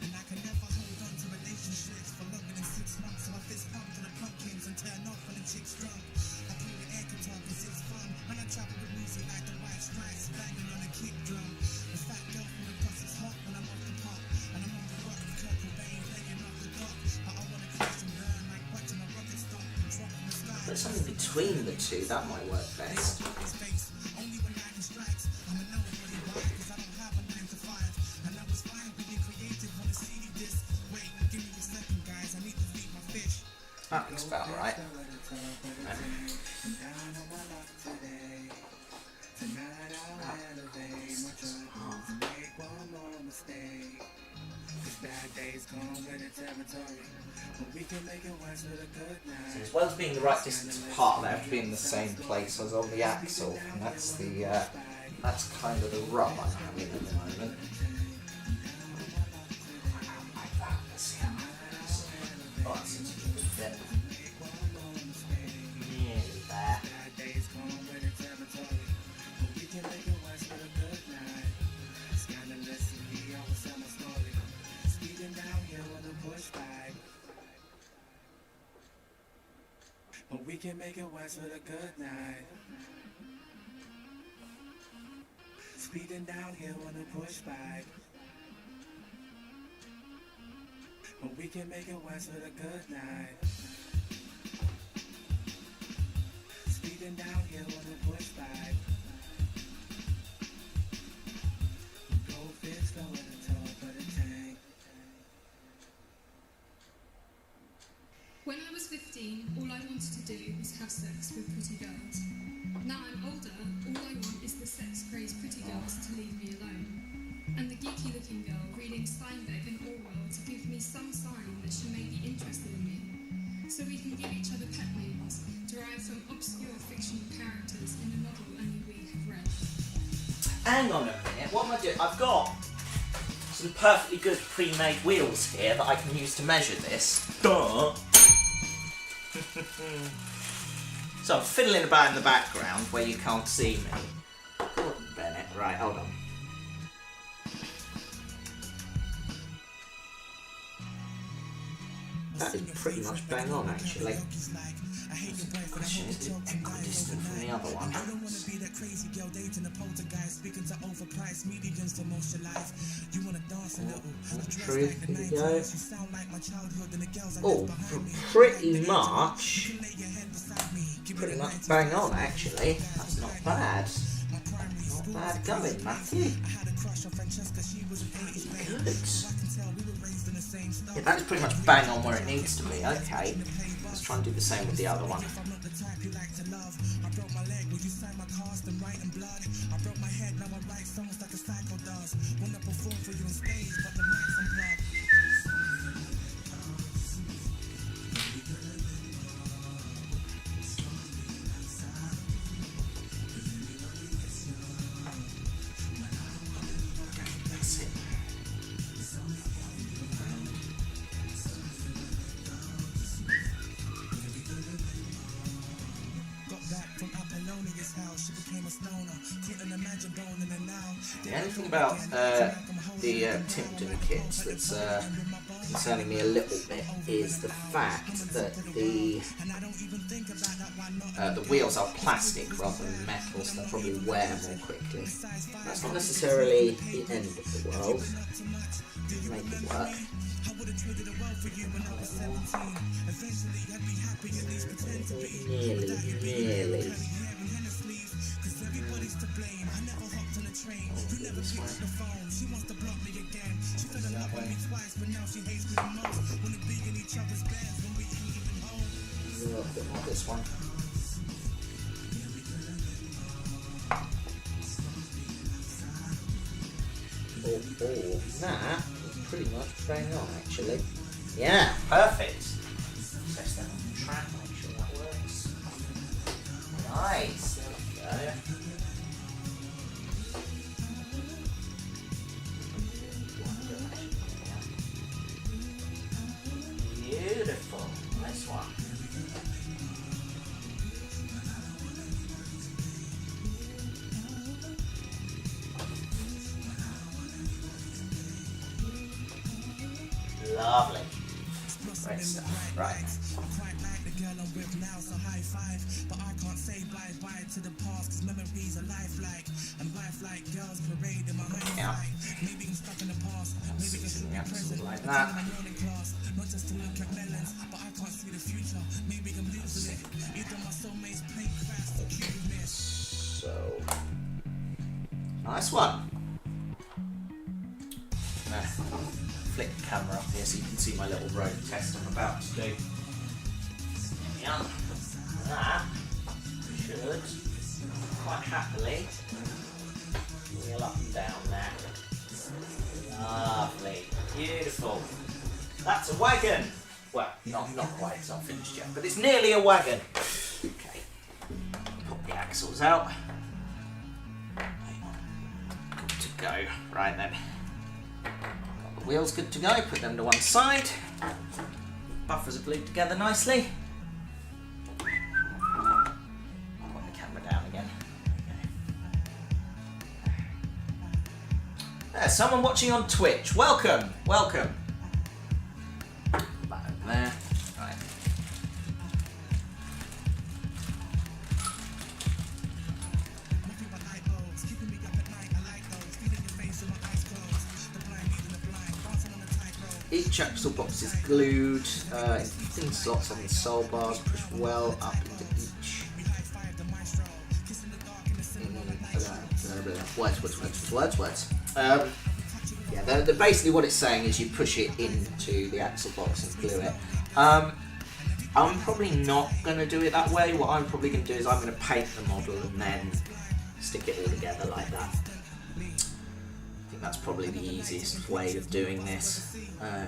And I can never hold on to relationships for longer than 6 months, so I fist pump to the pumpkins and turn off when the chicks drunk. I play the air guitar 'cause it's fun, and I travel with music like the white stripes, banging on a kick drum. The fat girl from the bus is hot when I'm off the pop, and I'm on the rock with Kurt Cobain playing off the dock. But I wanna crash and burn like watching a rocket stop and drop in the sky. Put something between the two, that might work best. Only when lightning strikes, I'm a nobody, why? 'Cause I don't have a 9 to 5, and I was fine being creative on a CD disc. Wait, give me a second, guys, I need to feed my fish. That looks about right. So as well as being the right distance apart, they have to be in the same place as on the axle, and that's the that's kind of the rub I'm having at the moment. Like that. Let's see how happens. Oh, that seems to be a good fit. Nearly there. But we can make it west with a good night. Speeding downhill on a push bike. But we can make it west with a good night. Speeding downhill on a push bike. Goldfish flow at the top of the tank. When I was 15, all I wanted to do was have sex with pretty girls. Now I'm older, all I want is the sex-crazed pretty girls to leave me alone. And the geeky-looking girl reading Steinbeck and Orwell to give me some sign that she may be interested in me. So we can give each other pet names, derived from obscure fictional characters in a novel only we have read. Hang on a minute, what am I doing? I've got some perfectly good pre-made wheels here that I can use to measure this. Duh! So I'm fiddling about in the background where you can't see me. Gordon Bennett, right, hold on. That is pretty much bang on, actually. The question is, is it equidistant from the other one? I don't wanna be that crazy girl dating a poltergeist, speaking to overpriced mediums to socialize. You wanna dance a little, True, here we go. you sound like my childhood and the girls I Oh, left behind me. pretty much bang on, actually. That's not bad. Not bad going, Matthew. Pretty good. Yeah, that is pretty much bang on where it needs to be. Okay, let's try and do the same with the other one. I broke my leg, will you sign my cast and write in blood? I broke my head, now I write songs like a psycho does. Wanna perform for you on stage, but the mic's unplugged. That's it. The only thing about the Timpton kits that's concerning me a little bit is the fact that the wheels are plastic rather than metal, so they'll probably wear more quickly. That's not necessarily the end of the world. Make it work. Nearly. A bit more this one. Oh, that is pretty much bang on actually. Yeah, perfect. Test that on the track, make sure that works. Nice, there we go. Beautiful, nice one. Lovely. Great stuff. Right. Quite like the girl I'm with now, so high five. But I can't say bye bye to the past, cause memories are lifelike. And lifelike girls parade in my hindsight. Maybe I'm stuck in the past, maybe I should be present. Like that. I'm in class, not just to look at melons, but I can't see the future. Maybe I'm losing it. Either my soulmate's plane crash or cuteness. So, nice one. Flick the camera up here so you can see my little road test I'm about to do. Yeah, that should quite happily wheel up and down there. Lovely, beautiful. That's a wagon. Well, not quite, it's not finished yet, but it's nearly a wagon. Okay, pop the axles out. Good to go. Right then. Wheels good to go, put them to one side. Buffers are glued together nicely. Put the camera down again. There's someone watching on Twitch. Welcome, welcome. Put that over there. Right. Each axle box is glued in thin slots on the sole bars, pushed well up into each. Words. Yeah, basically what it's saying is you push it into the axle box and glue it. I'm probably not going to do it that way. What I'm probably going to do is I'm going to paint the model and then stick it all together like that. I think that's probably the easiest way of doing this,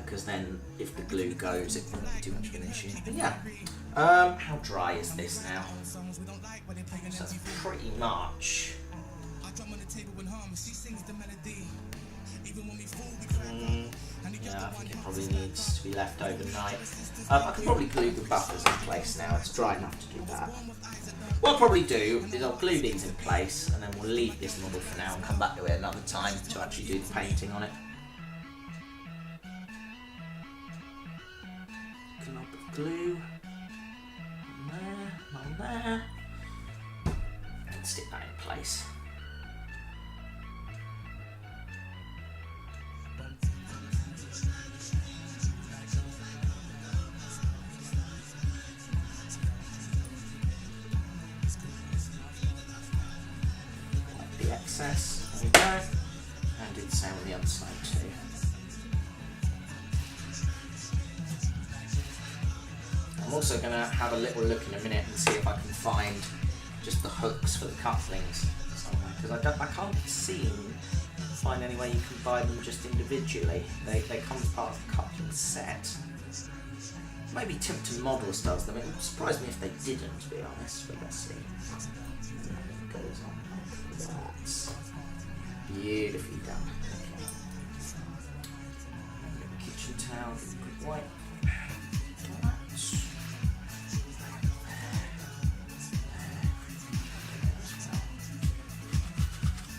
because then if the glue goes it won't be too much of an issue. But yeah, how dry is this now? So that's pretty much... yeah, I think it probably needs to be left overnight. I can probably glue the buffers in place now, it's dry enough to do that. What I'll probably do is I'll glue these in place and then we'll leave this model for now and come back to it another time to actually do the painting on it. Glob of glue. On there. And stick that in place. Excess, there we go, and do the same on the other side too. I'm also going to have a little look in a minute and see if I can find just the hooks for the couplings somewhere, because I can't find any way you can buy them just individually. They come as part of the coupling set. Maybe Timpton Models does them. It would surprise me if they didn't, to be honest, but let's see. It goes on. That's beautifully done. Okay. Kitchen towel, quick wipe.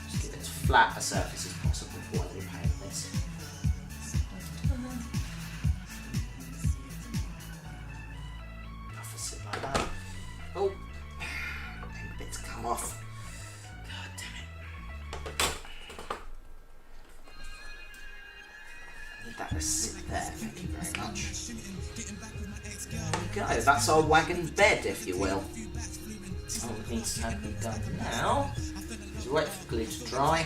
Just give it as flat a surface as possible while we paint this. Buffers sit like that. Oh, paint bits come off. That will sit there, thank you very much. There we go, that's our wagon bed, if you will. All that needs to be done now is wait for the glue to dry,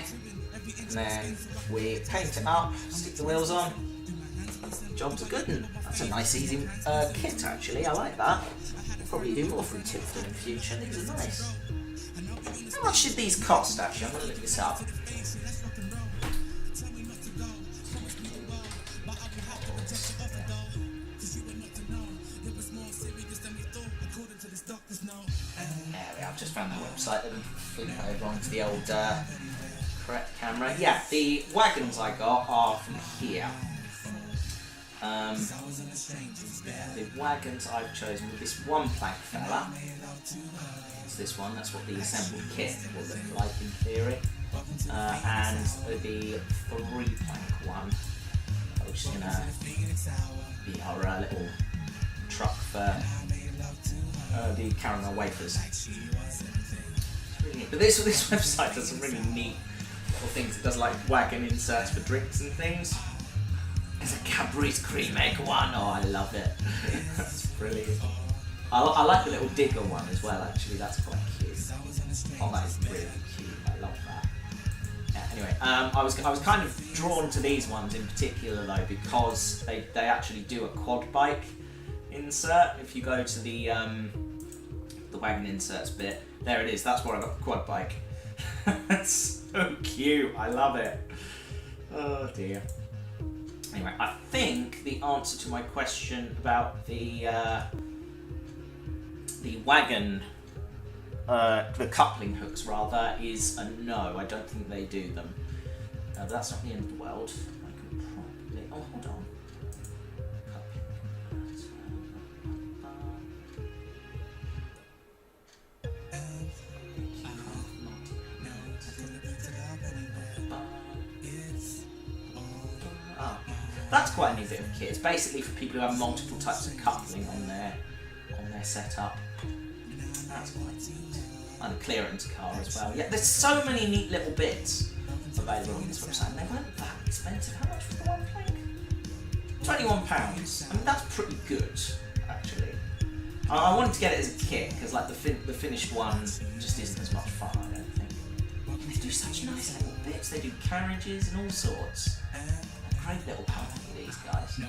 and then we paint it up, stick the wheels on, Job's a good one. That's a nice easy kit actually, I like that. I'll probably do more from tips in the future, these are nice. How much did these cost actually? I'm going to look this up. There we are, I've just found the website and flip over onto the old correct camera. Yeah, the wagons I got are from here. The wagons I've chosen with this one plank fella. It's this one, that's what the assembled kit will look like in theory. And the 3-plank one, which is going to be our little truck for the caramel wafers. Really neat. But this website does some really neat little things. It does like wagon inserts for drinks and things. There's a Cadbury's cream egg one. Oh, I love it. That's brilliant. I like the little digger one as well. Actually, that's quite cute. Oh, that is really cute. I love that. Yeah, anyway, I was kind of drawn to these ones in particular though because they actually do a quad bike insert. If you go to the wagon inserts bit, there it is. That's where I got the quad bike. That's so cute. I love it. Oh dear. Anyway, I think the answer to my question about the wagon, the coupling hooks rather, is a no. I don't think they do them. But that's not the end of the world. I can probably. Oh, hold on. That's quite a neat bit of kit. It's basically for people who have multiple types of coupling on their setup. That's quite neat. And a clearance car as well. Yeah, there's so many neat little bits available on this website, and they weren't that expensive. How much for the one plank? £21. I mean, that's pretty good, actually. I wanted to get it as a kit because, like, the finished one just isn't as much fun, I don't think. They do such nice little bits. They do carriages and all sorts. Great little company, these guys.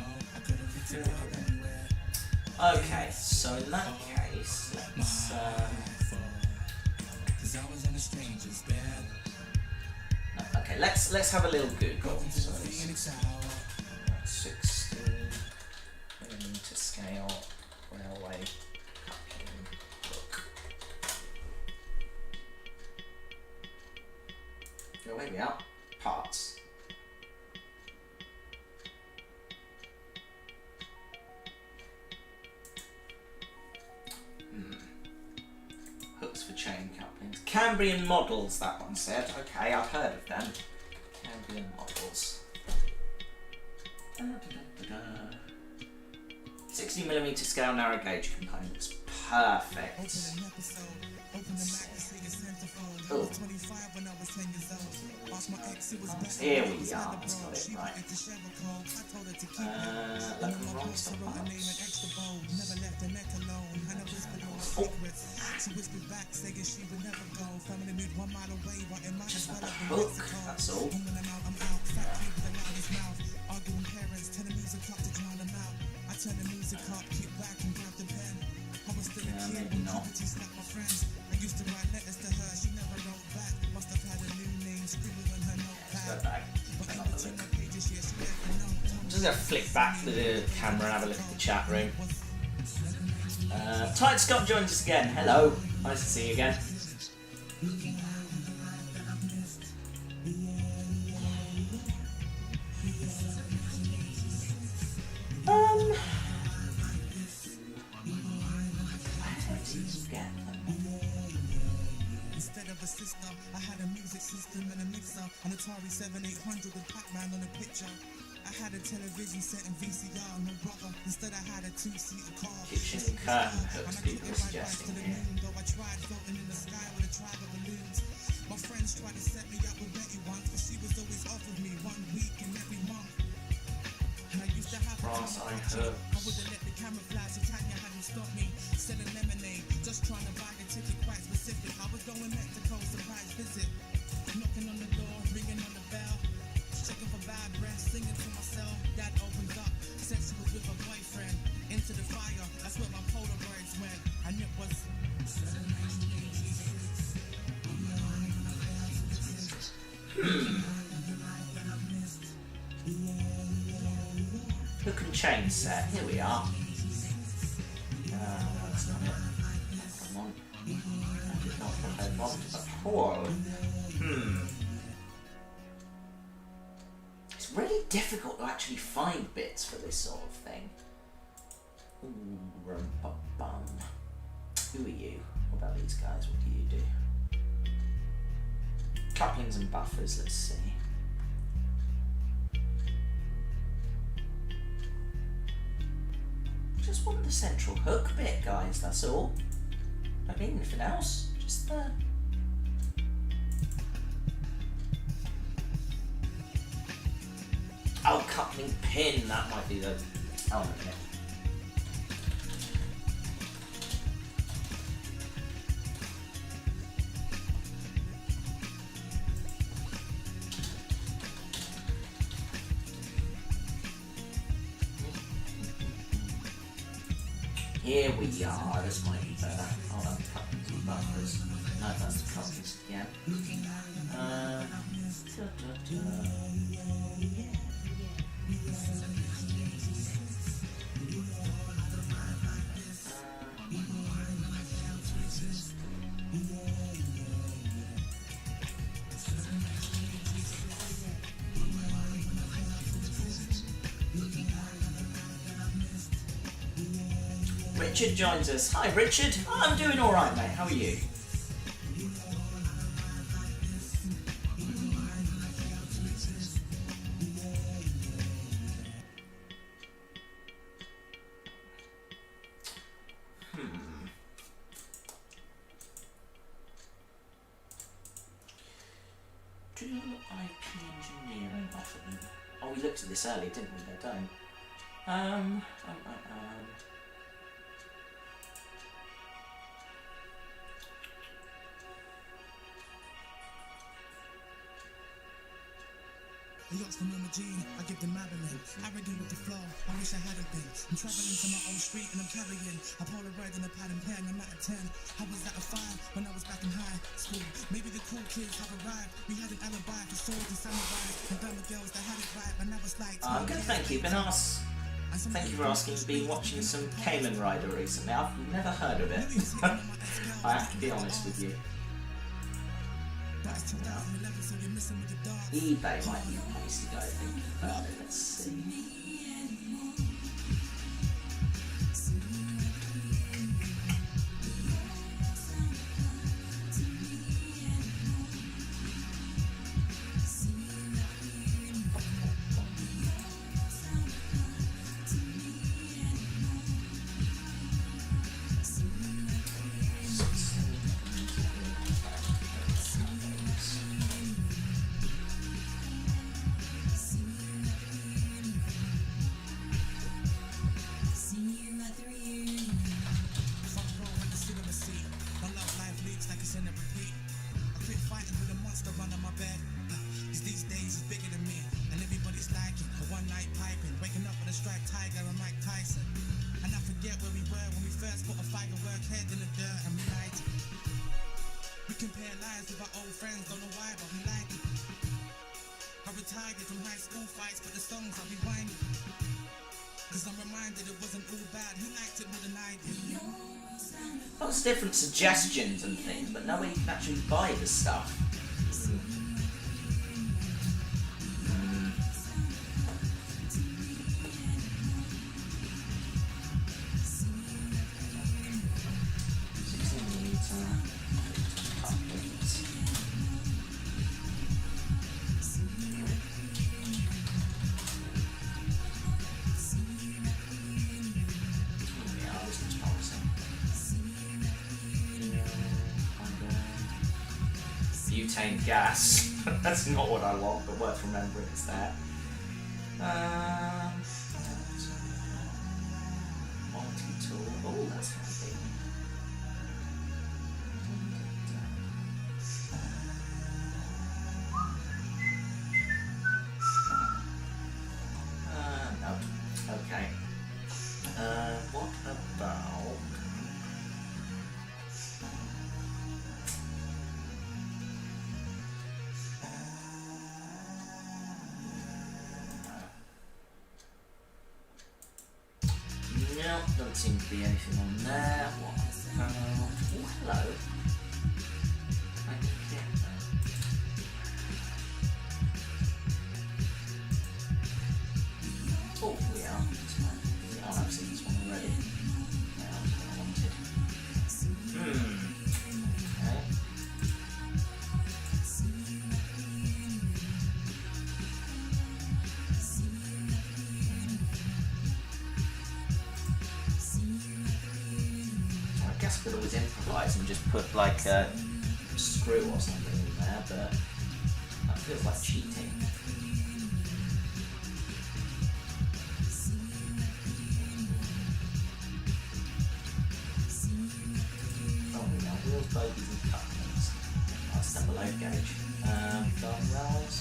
Okay, so in that case, let's okay, let's have a little Google. So 60 millimeter scale railway coupling hook. Oh, here we are. Parts. Hooks for chain couplings. Cambrian models, that one said. Okay, I've heard of them. Cambrian models. 60mm scale narrow gauge components. Perfect. Oh. Here we are. Let's got it right. Look, I'm wrong stuff. Oh. Just not the hook, that's all. Yeah, maybe not. Let's go back. I'm just going to flick back the camera and have a look at the chat room. Tight Scott joins us again. Hello. Nice to see you again. Instead of a sister, I had a music system and a mixer, an Atari 7800 with Pac-Man on a picture. I had a television set in VCR, no brother. Instead I had a 2-seater car. Kitchen curtain hooks people suggesting here. Though I tried floating in the sky with a tribe of balloons. My friends tried to set me up with Betty once, but she was always off with me 1 week in every month. And I used to have Brass eye hooks. I wouldn't let the camera fly, so Tanya hadn't stopped me. Selling lemonade, just trying to buy the ticket quite specific. I was going Mexico, surprise visit. Knocking on the door, ringing on the bell. Checking for bad breath, singing to myself. Dad opens up, said she was with her boyfriend. Into the fire, that's where my Polaroids went. And it was. Hook and chain set. Here we are. That's not it. Come on. That is not what I want at all. It's really difficult to actually find bits for this sort of thing. Ooh, rum-bum-bum. Who are you? What about these guys? What do you do? Couplings and buffers, let's see. Just want the central hook bit, guys, that's all. I don't need anything else. Just the... Oh, coupling pin, that might be the element of it. Here we are, this might be better. Hold on, couplings and buffers. No, that's the couplings again. Richard joins us. Hi Richard, I'm doing alright mate, how are you? Do IP engineering offer them? Oh, we looked at this earlier, didn't we? They don't. The yachts from Norma Jean, I give them Madeline. Arrogant with the flow, I wish I hadn't been. I'm traveling to my own street and I'm carrying a Polaroid and a pad and pen. I'm at a 10. I was at a 5 when I was back in high school. Maybe the cool kids have arrived. We had an alibi for swords and samurais and dumb girls that had it right. And I was like, I'm good, thank you. Been asked. Thank you for asking. Been watching some Cayman Rider recently. I've never heard of it. I have to be honest with you. eBay might be the place to go, thinking about it. Let's see. Lots of different suggestions and things, but nobody can actually buy the stuff. Butane gas. That's not what I want, but worth remembering it's there. Multi-tool. Oh, that's handy. Doesn't seem to be anything on there. What about... Oh, hello. I can get that. Oh, we are. Oh, I've seen this one already. Yeah, that's what I wanted. Okay. I guess I could always improvise and just put like a screw or something in there, but that feels like cheating. Oh, we got wheels, bogies and couplings. That's the below gauge. Guardrails.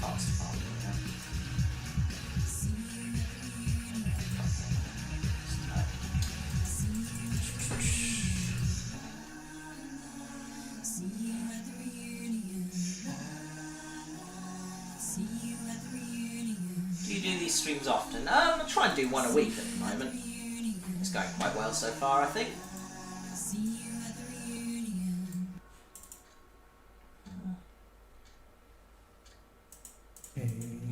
Parts department, yeah. Do you do these streams often? I try and do one a week at the moment. It's going quite well so far, I think.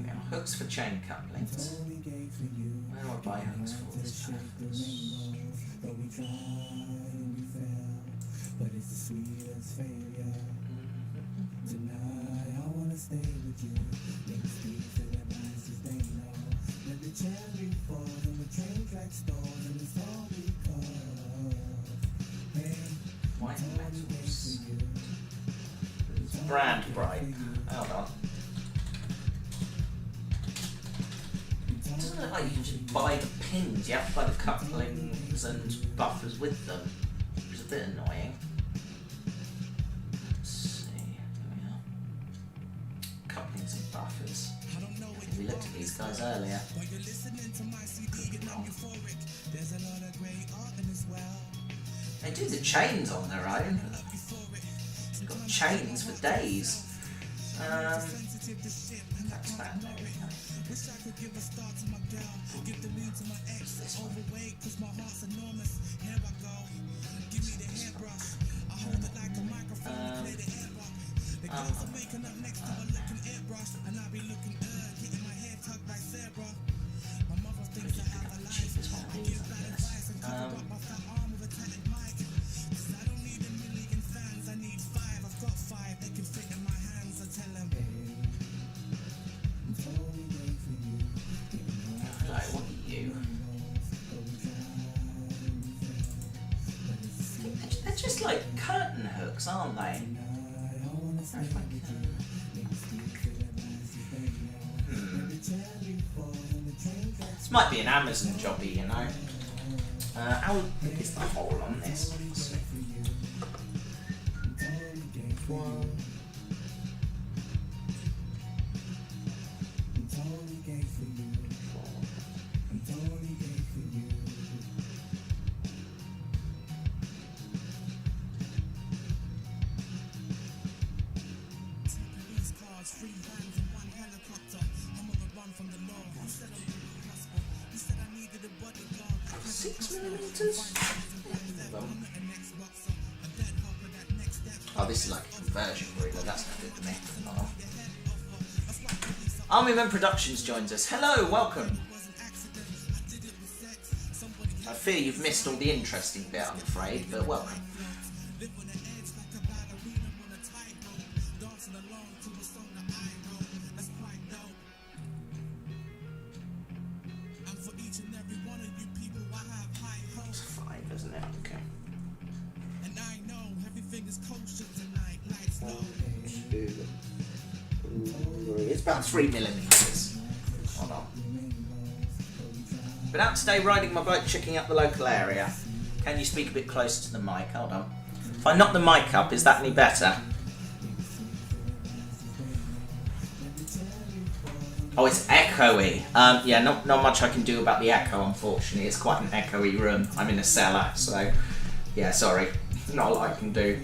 Now, hooks for chain couplings. Where do I buy hooks for this? But it's the sweetest failure. Tonight I wanna stay with you. Make speed to that nice sustainer. Let the cherry fall and the train track stalls and it's all because hey, White metals. Brand bright. Hold on. It doesn't look like you can just buy the pins. You have to buy the couplings and buffers with them, which is a bit annoying. Let's see. Here we are. Couplings and buffers. We looked at these guys earlier. They do the chains on their own. They've got chains for days. That's that. There we go. What's this one? They're just like curtain hooks, aren't they? This might be an Amazon jobby, you know. How big is the hole on this? Let's see. One. Oh, this is like a conversion ruler, that's not good to me. Oh. Army Men Productions joins us. Hello, welcome. I fear you've missed all the interesting bit, I'm afraid, but welcome. It's 5, isn't it? Okay. It's about 3 millimeters. Hold on. Been out today riding my bike, checking out the local area. Can you speak a bit closer to the mic? Hold on. If I knock the mic up, is that any better? Oh, it's echoey. Yeah, not much I can do about the echo, unfortunately. It's quite an echoey room. I'm in a cellar, so yeah, sorry. Not a lot I can do.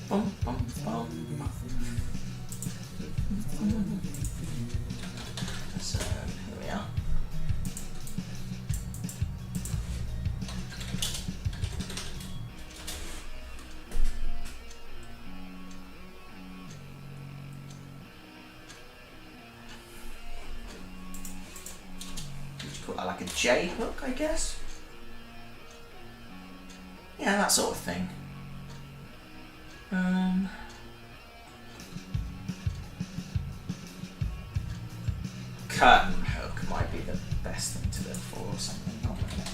Bum, bum, bum. So here we are. Like a J hook, I guess. Yeah, that sort of thing. Curtain hook might be the best thing to look for, or something. Not really.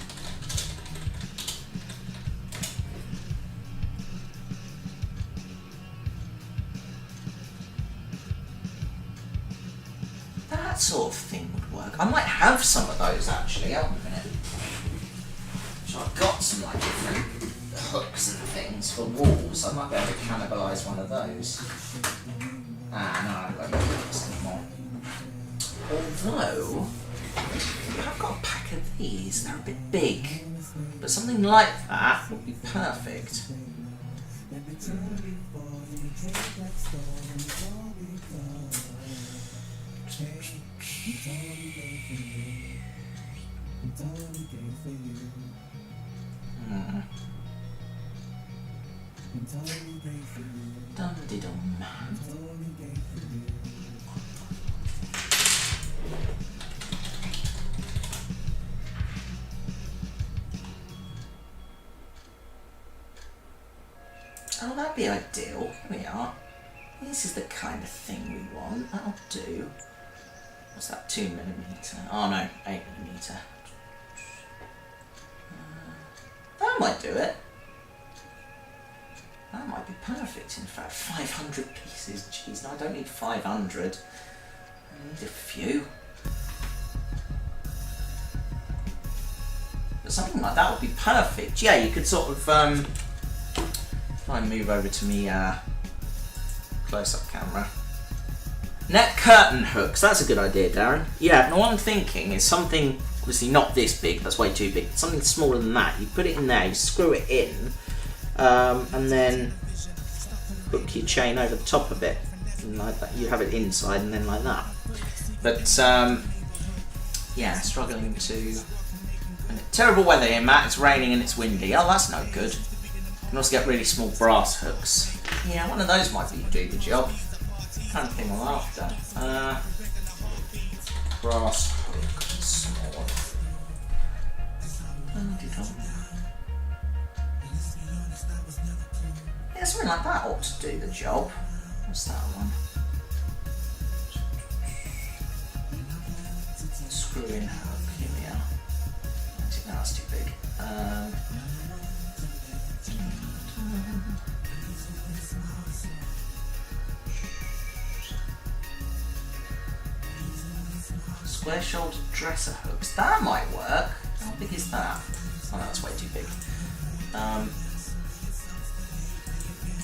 That sort of thing would work. I might have some of those actually. Hold on a minute. So I've got some like different hooks and things for walls. I might be able to cannibalise one of those. Ah, no, I haven't got any hooks anymore. Although, I've got a pack of these. They're a bit big. But something like that would be perfect. Dum-de-dum. Oh, that'd be ideal. Here we are. This is the kind of thing we want. That'll do. What's that? 2mm? Oh no, 8mm. That might do it. That might be perfect. In fact, 500 pieces. Jeez, no, I don't need 500. I need a few. But something like that would be perfect. Yeah, you could sort of if I move over to me close-up camera. Net curtain hooks. That's a good idea, Darren. Yeah, now what I'm thinking is something, obviously not this big, that's way too big, something smaller than that. You put it in there, you screw it in, and then hook your chain over the top of it. And like that. You have it inside and then like that. But, yeah, struggling to... Terrible weather here, Matt. It's raining and it's windy. Oh, that's no good. You can also get really small brass hooks. Yeah, one of those might do the job. Kind of thing I'm after. Brass hook, small. Yeah, something like that ought to do the job. What's that one? Screw in hook. Here we are. I think that's too big. Square shouldered dresser hooks. That might work. How big is that? Oh, that's way too big.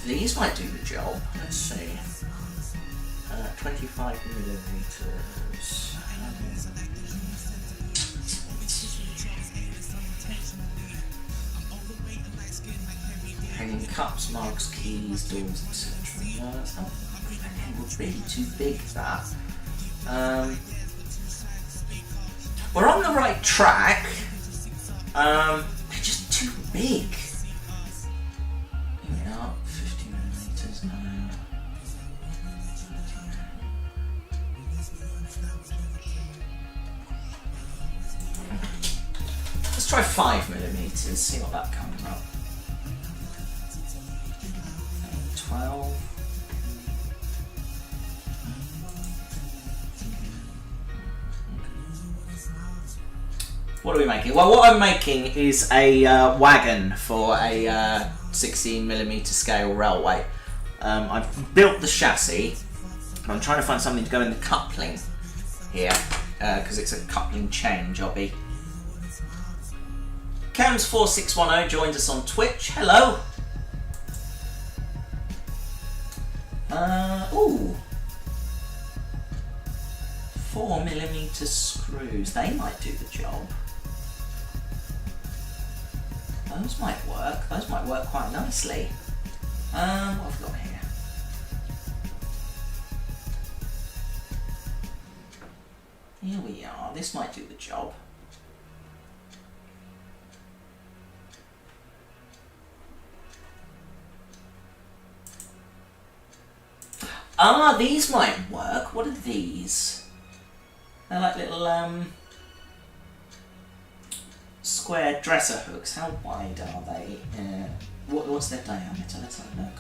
These might do the job. Let's see. 25mm. Hanging cups, mugs, keys, doors, etc. No, that's not really too big, that. We're on the right track. They're just too big. Here we are, 50mm now. Let's try 5mm, see what that comes up. 12. What are we making? Well, what I'm making is a wagon for a 16mm scale railway. I've built the chassis. I'm trying to find something to go in the coupling here, because it's a coupling chain jobby. Cams4610 joined us on Twitch. Hello. Ooh. 4mm screws. They might do the job. Those might work. Those might work quite nicely. What have we got here? BLR. This might do the job. Ah, these might work. What are these? They're like little square dresser hooks. How wide are they? What's their diameter? Let's have a look.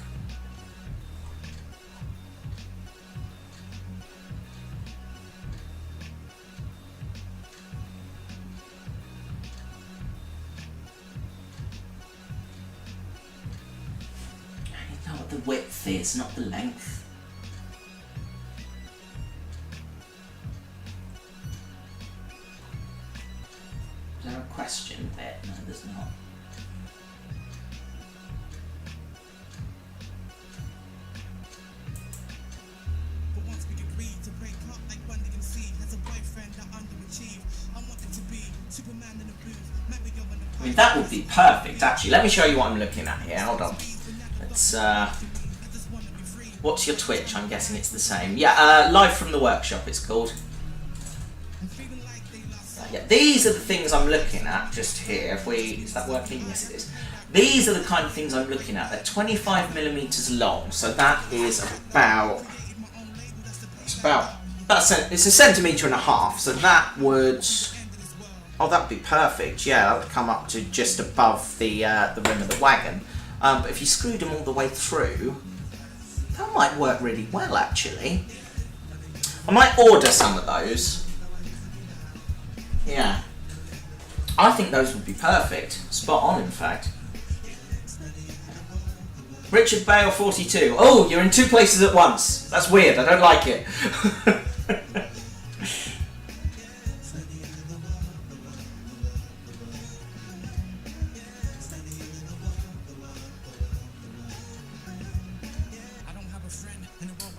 I need to know what the width is, not the length. Is there a question bit? No, there's not. But once we agreed to break up like Bundy and C, as a boyfriend I underachieved. I wanted to be Superman in the booth, Mario in the I mean, that would be perfect, actually. Let me show you what I'm looking at here. Hold on. Let's, what's your Twitch? I'm guessing it's the same. Yeah, Live from the Workshop it's called. Yeah, these are the things I'm looking at just here. If we, is that working? Yes, it is. These are the kind of things I'm looking at. They're 25mm long, so that is about, it's a centimetre and a half. So that would, oh, that would be perfect. Yeah, that would come up to just above the rim of the wagon. But if you screwed them all the way through, that might work really well, actually. I might order some of those. Yeah. I think those would be perfect. Spot on, in fact. Richard Bale 42. Oh, you're in two places at once. That's weird. I don't like it.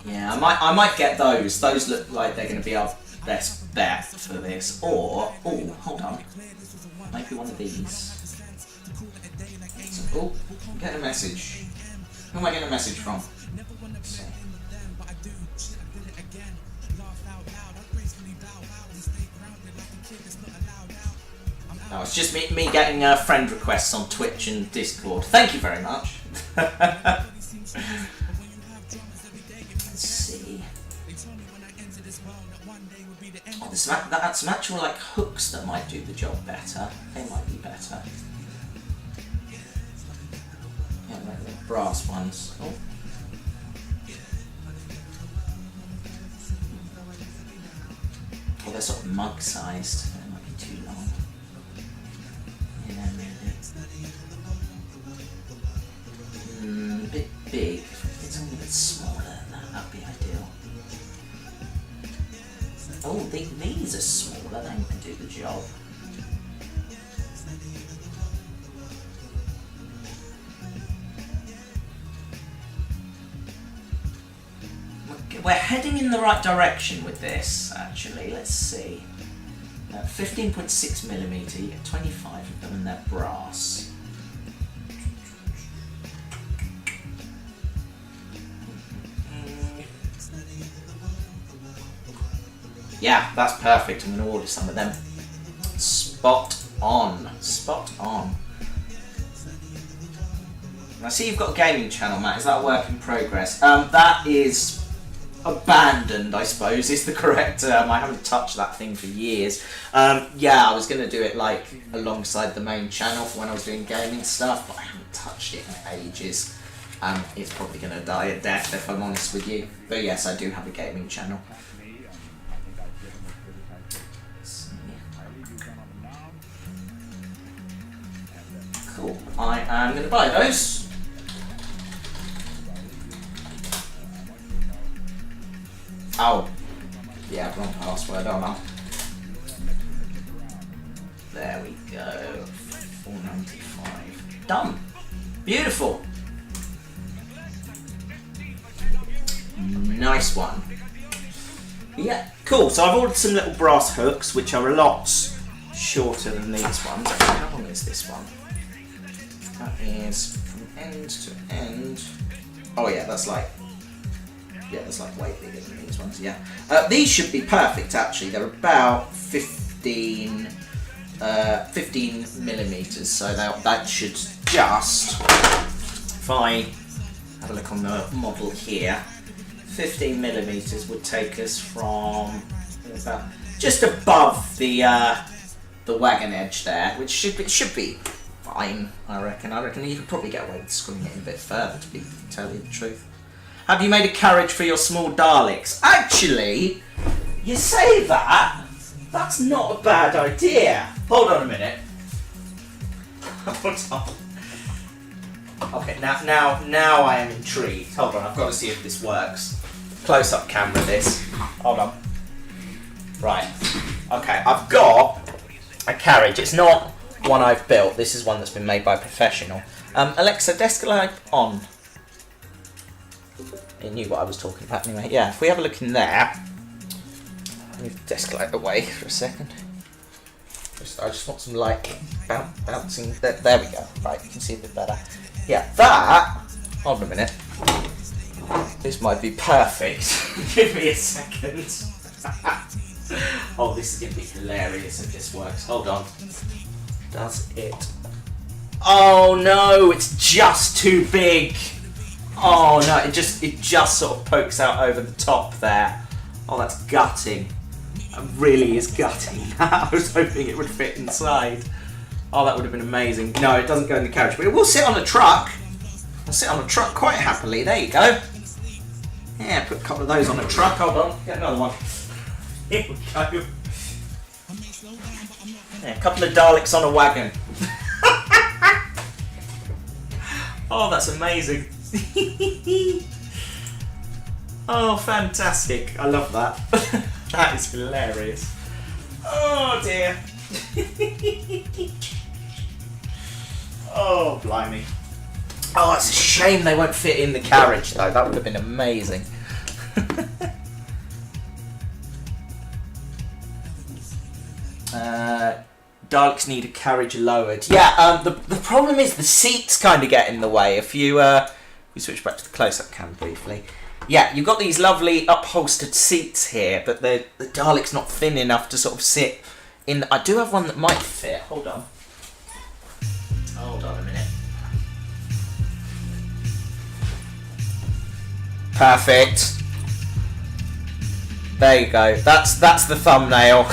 Yeah, I might get those. Those look like they're going to be our best bet for this. Or, oh, hold on. Maybe one of these. So, oh, I'm getting a message. Who am I getting a message from? Let's see. Oh, it's just me getting friend requests on Twitch and Discord. Thank you very much. Let's see. Oh, that's some actual like hooks that might do the job better. They might be better. Yeah, like the brass ones. Oh. Oh, they're sort of mug-sized. They might be too long. Yeah, maybe. A bit big. If it's only a bit smaller than that, that'd be ideal. Oh, these are smaller, they can do the job. We're heading in the right direction with this, actually. Let's see. 15.6mm, you get 25 of them, and they're brass. Yeah, that's perfect. I'm going to order some of them. Spot on. Spot on. I see you've got a gaming channel, Matt. Is that a work in progress? That is abandoned, I suppose, is the correct term. I haven't touched that thing for years. Yeah, I was going to do it like alongside the main channel for when I was doing gaming stuff, but I haven't touched it in ages. It's probably going to die a death if I'm honest with you. But yes, I do have a gaming channel. Cool. I am going to buy those. Oh. Yeah, wrong password, oh no. There we go. $4.95. Done. Beautiful. Nice one. Yeah, cool. So I've ordered some little brass hooks, which are a lot shorter than these ones. Actually, how long is this one? That is from end to end. Oh yeah, that's like Yeah, it's like way bigger than these ones, yeah. These should be perfect, actually. They're about 15 millimeters, so that should just, if I have a look on the model here, 15 millimeters would take us from about just above the wagon edge there, which should be fine, I reckon. You could probably get away with screwing it in a bit further, to tell you the truth. Have you made a carriage for your small Daleks? Actually, you say that. That's not a bad idea. Hold on a minute. Hold on. Okay, now I am intrigued. Hold on, I've got to see if this works. Close-up camera this. Hold on. Right. Okay, I've got a carriage. It's not one I've built. This is one that's been made by a professional. Alexa, desk light on. It knew what I was talking about anyway. Yeah, if we have a look in there. Move the desk light away for a second. I just want some light bouncing. There we go. Right, you can see a bit better. Yeah, that. Hold on a minute. This might be perfect. Give me a second. Oh, this is going to be hilarious if this works. Hold on. Does it? Oh no, it's just too big. Oh no, it just sort of pokes out over the top there. Oh, that's gutting. That really is gutting. I was hoping it would fit inside. Oh, that would have been amazing. No, it doesn't go in the carriage, but it will sit on a truck. I'll sit on a truck quite happily. There you go. Yeah, put a couple of those on a truck. Hold on, get another one. Here we go. Yeah, a couple of Daleks on a wagon. Oh, that's amazing. Oh, fantastic. I love that. That is hilarious. Oh, dear. Oh, blimey. Oh, it's a shame they won't fit in the carriage, though. That would have been amazing. Daleks need a carriage lowered. Yeah, the problem is the seats kind of get in the way. If you we switch back to the close-up cam briefly. Yeah, you've got these lovely upholstered seats here, but the Dalek's not thin enough to sort of sit in. I do have one that might fit. Hold on. Hold on a minute. Perfect. There you go. That's the thumbnail.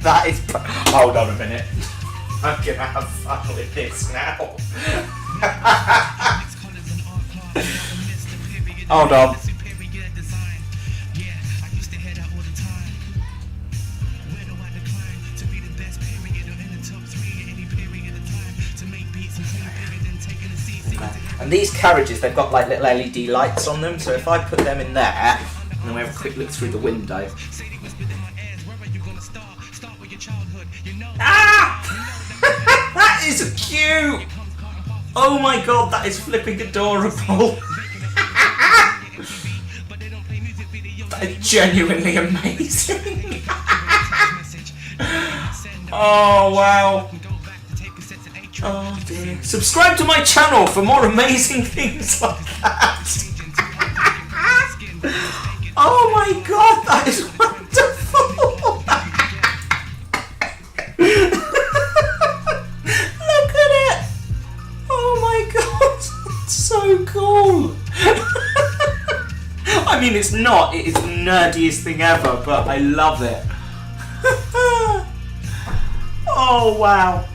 That is. Hold on a minute. I'm gonna have fun with this now. Hold on. And these carriages, they've got like little LED lights on them, so if I put them in there, and then we have a quick look through the window. Ah! That is cute! Oh my god, that is flipping adorable! That is genuinely amazing! Oh wow! Oh dear. Subscribe to my channel for more amazing things like that! Oh my god, that is wonderful! Look at it! Oh my god, it's so cool! I mean, it's not, it is the nerdiest thing ever, but I love it. Oh wow.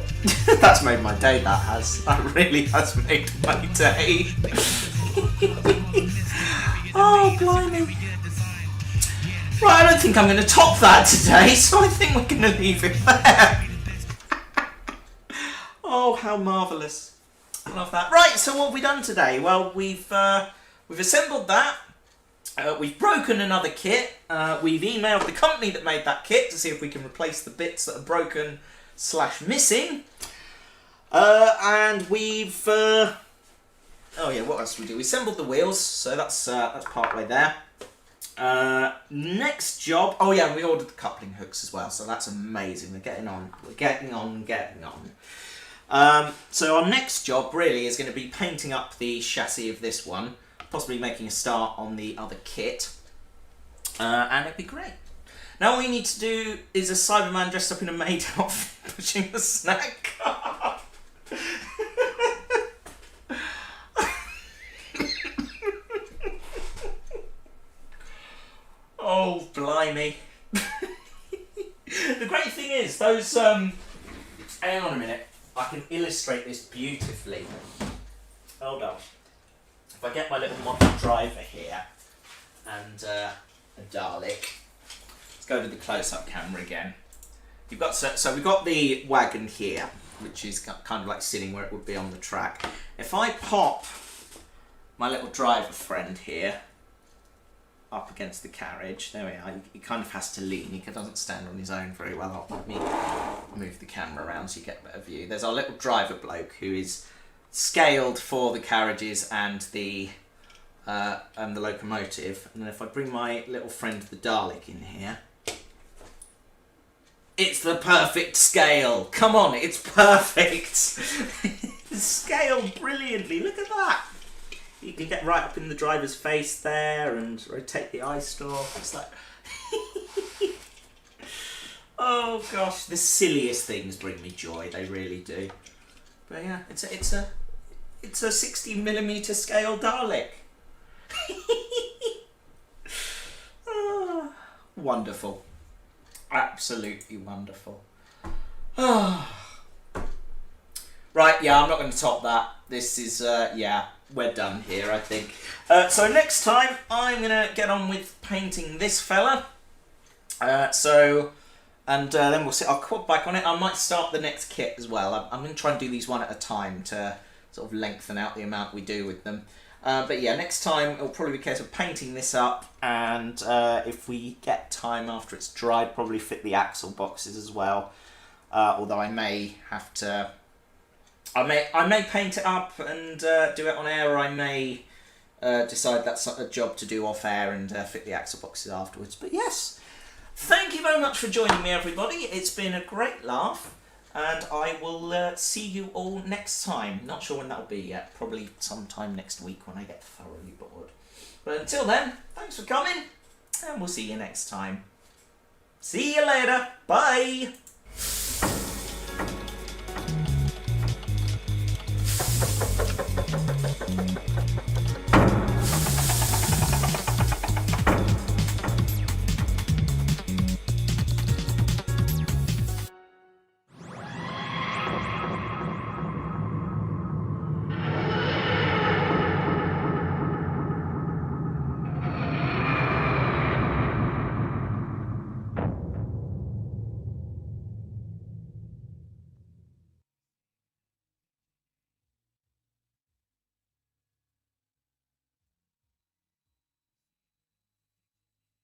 That's made my day, that has. That really has made my day. Oh, blimey. Right, I don't think I'm going to top that today, so I think we're going to leave it there. Oh, how marvellous. I love that. Right, so what have we done today? Well, we've assembled that. We've broken another kit. We've emailed the company that made that kit to see if we can replace the bits that are broken / missing. And we've oh yeah, what else did we do? We assembled the wheels, so that's part way there. Next job, oh yeah, we ordered the coupling hooks as well, so that's amazing. We're getting on. So our next job really is going to be painting up the chassis of this one. possibly making a start on the other kit, and it'd be great. Now all you need to do is a Cyberman dressed up in a maid outfit pushing the snack cart. Oh, blimey. The great thing is, those, hang on a minute, I can illustrate this beautifully. Hold on. If I get my little model driver here, and a Dalek, let's go to the close-up camera again. You've got, so we've got the wagon here, which is kind of like sitting where it would be on the track. If I pop my little driver friend here, up against the carriage, there we are, he kind of has to lean, he doesn't stand on his own very well. Let me move the camera around so you get a better view. There's our little driver bloke who is scaled for the carriages and the locomotive, and then if I bring my little friend the Dalek in here, it's the perfect scale. Come on, it's perfect. It's scaled brilliantly, look at that. You can get right up in the driver's face there and rotate the eye stalk. It's like, oh gosh, the silliest things bring me joy. They really do. But yeah, it's a 60mm scale Dalek. Oh, wonderful, absolutely wonderful. Oh. Right, yeah, I'm not going to top that. This is yeah. We're done here, I think. So next time, I'm going to get on with painting this fella. Then we'll see. I'll quad back on it. I might start the next kit as well. I'm going to try and do these one at a time to sort of lengthen out the amount we do with them. But yeah, next time it'll probably be a case of painting this up, and if we get time after it's dried, probably fit the axle boxes as well. Although I may have to... I may paint it up and do it on air, or I may decide that's a job to do off air and fit the axle boxes afterwards. But yes, thank you very much for joining me, everybody. It's been a great laugh, and I will see you all next time. Not sure when that'll be yet. Probably sometime next week when I get thoroughly bored. But until then, thanks for coming, and we'll see you next time. See you later. Bye.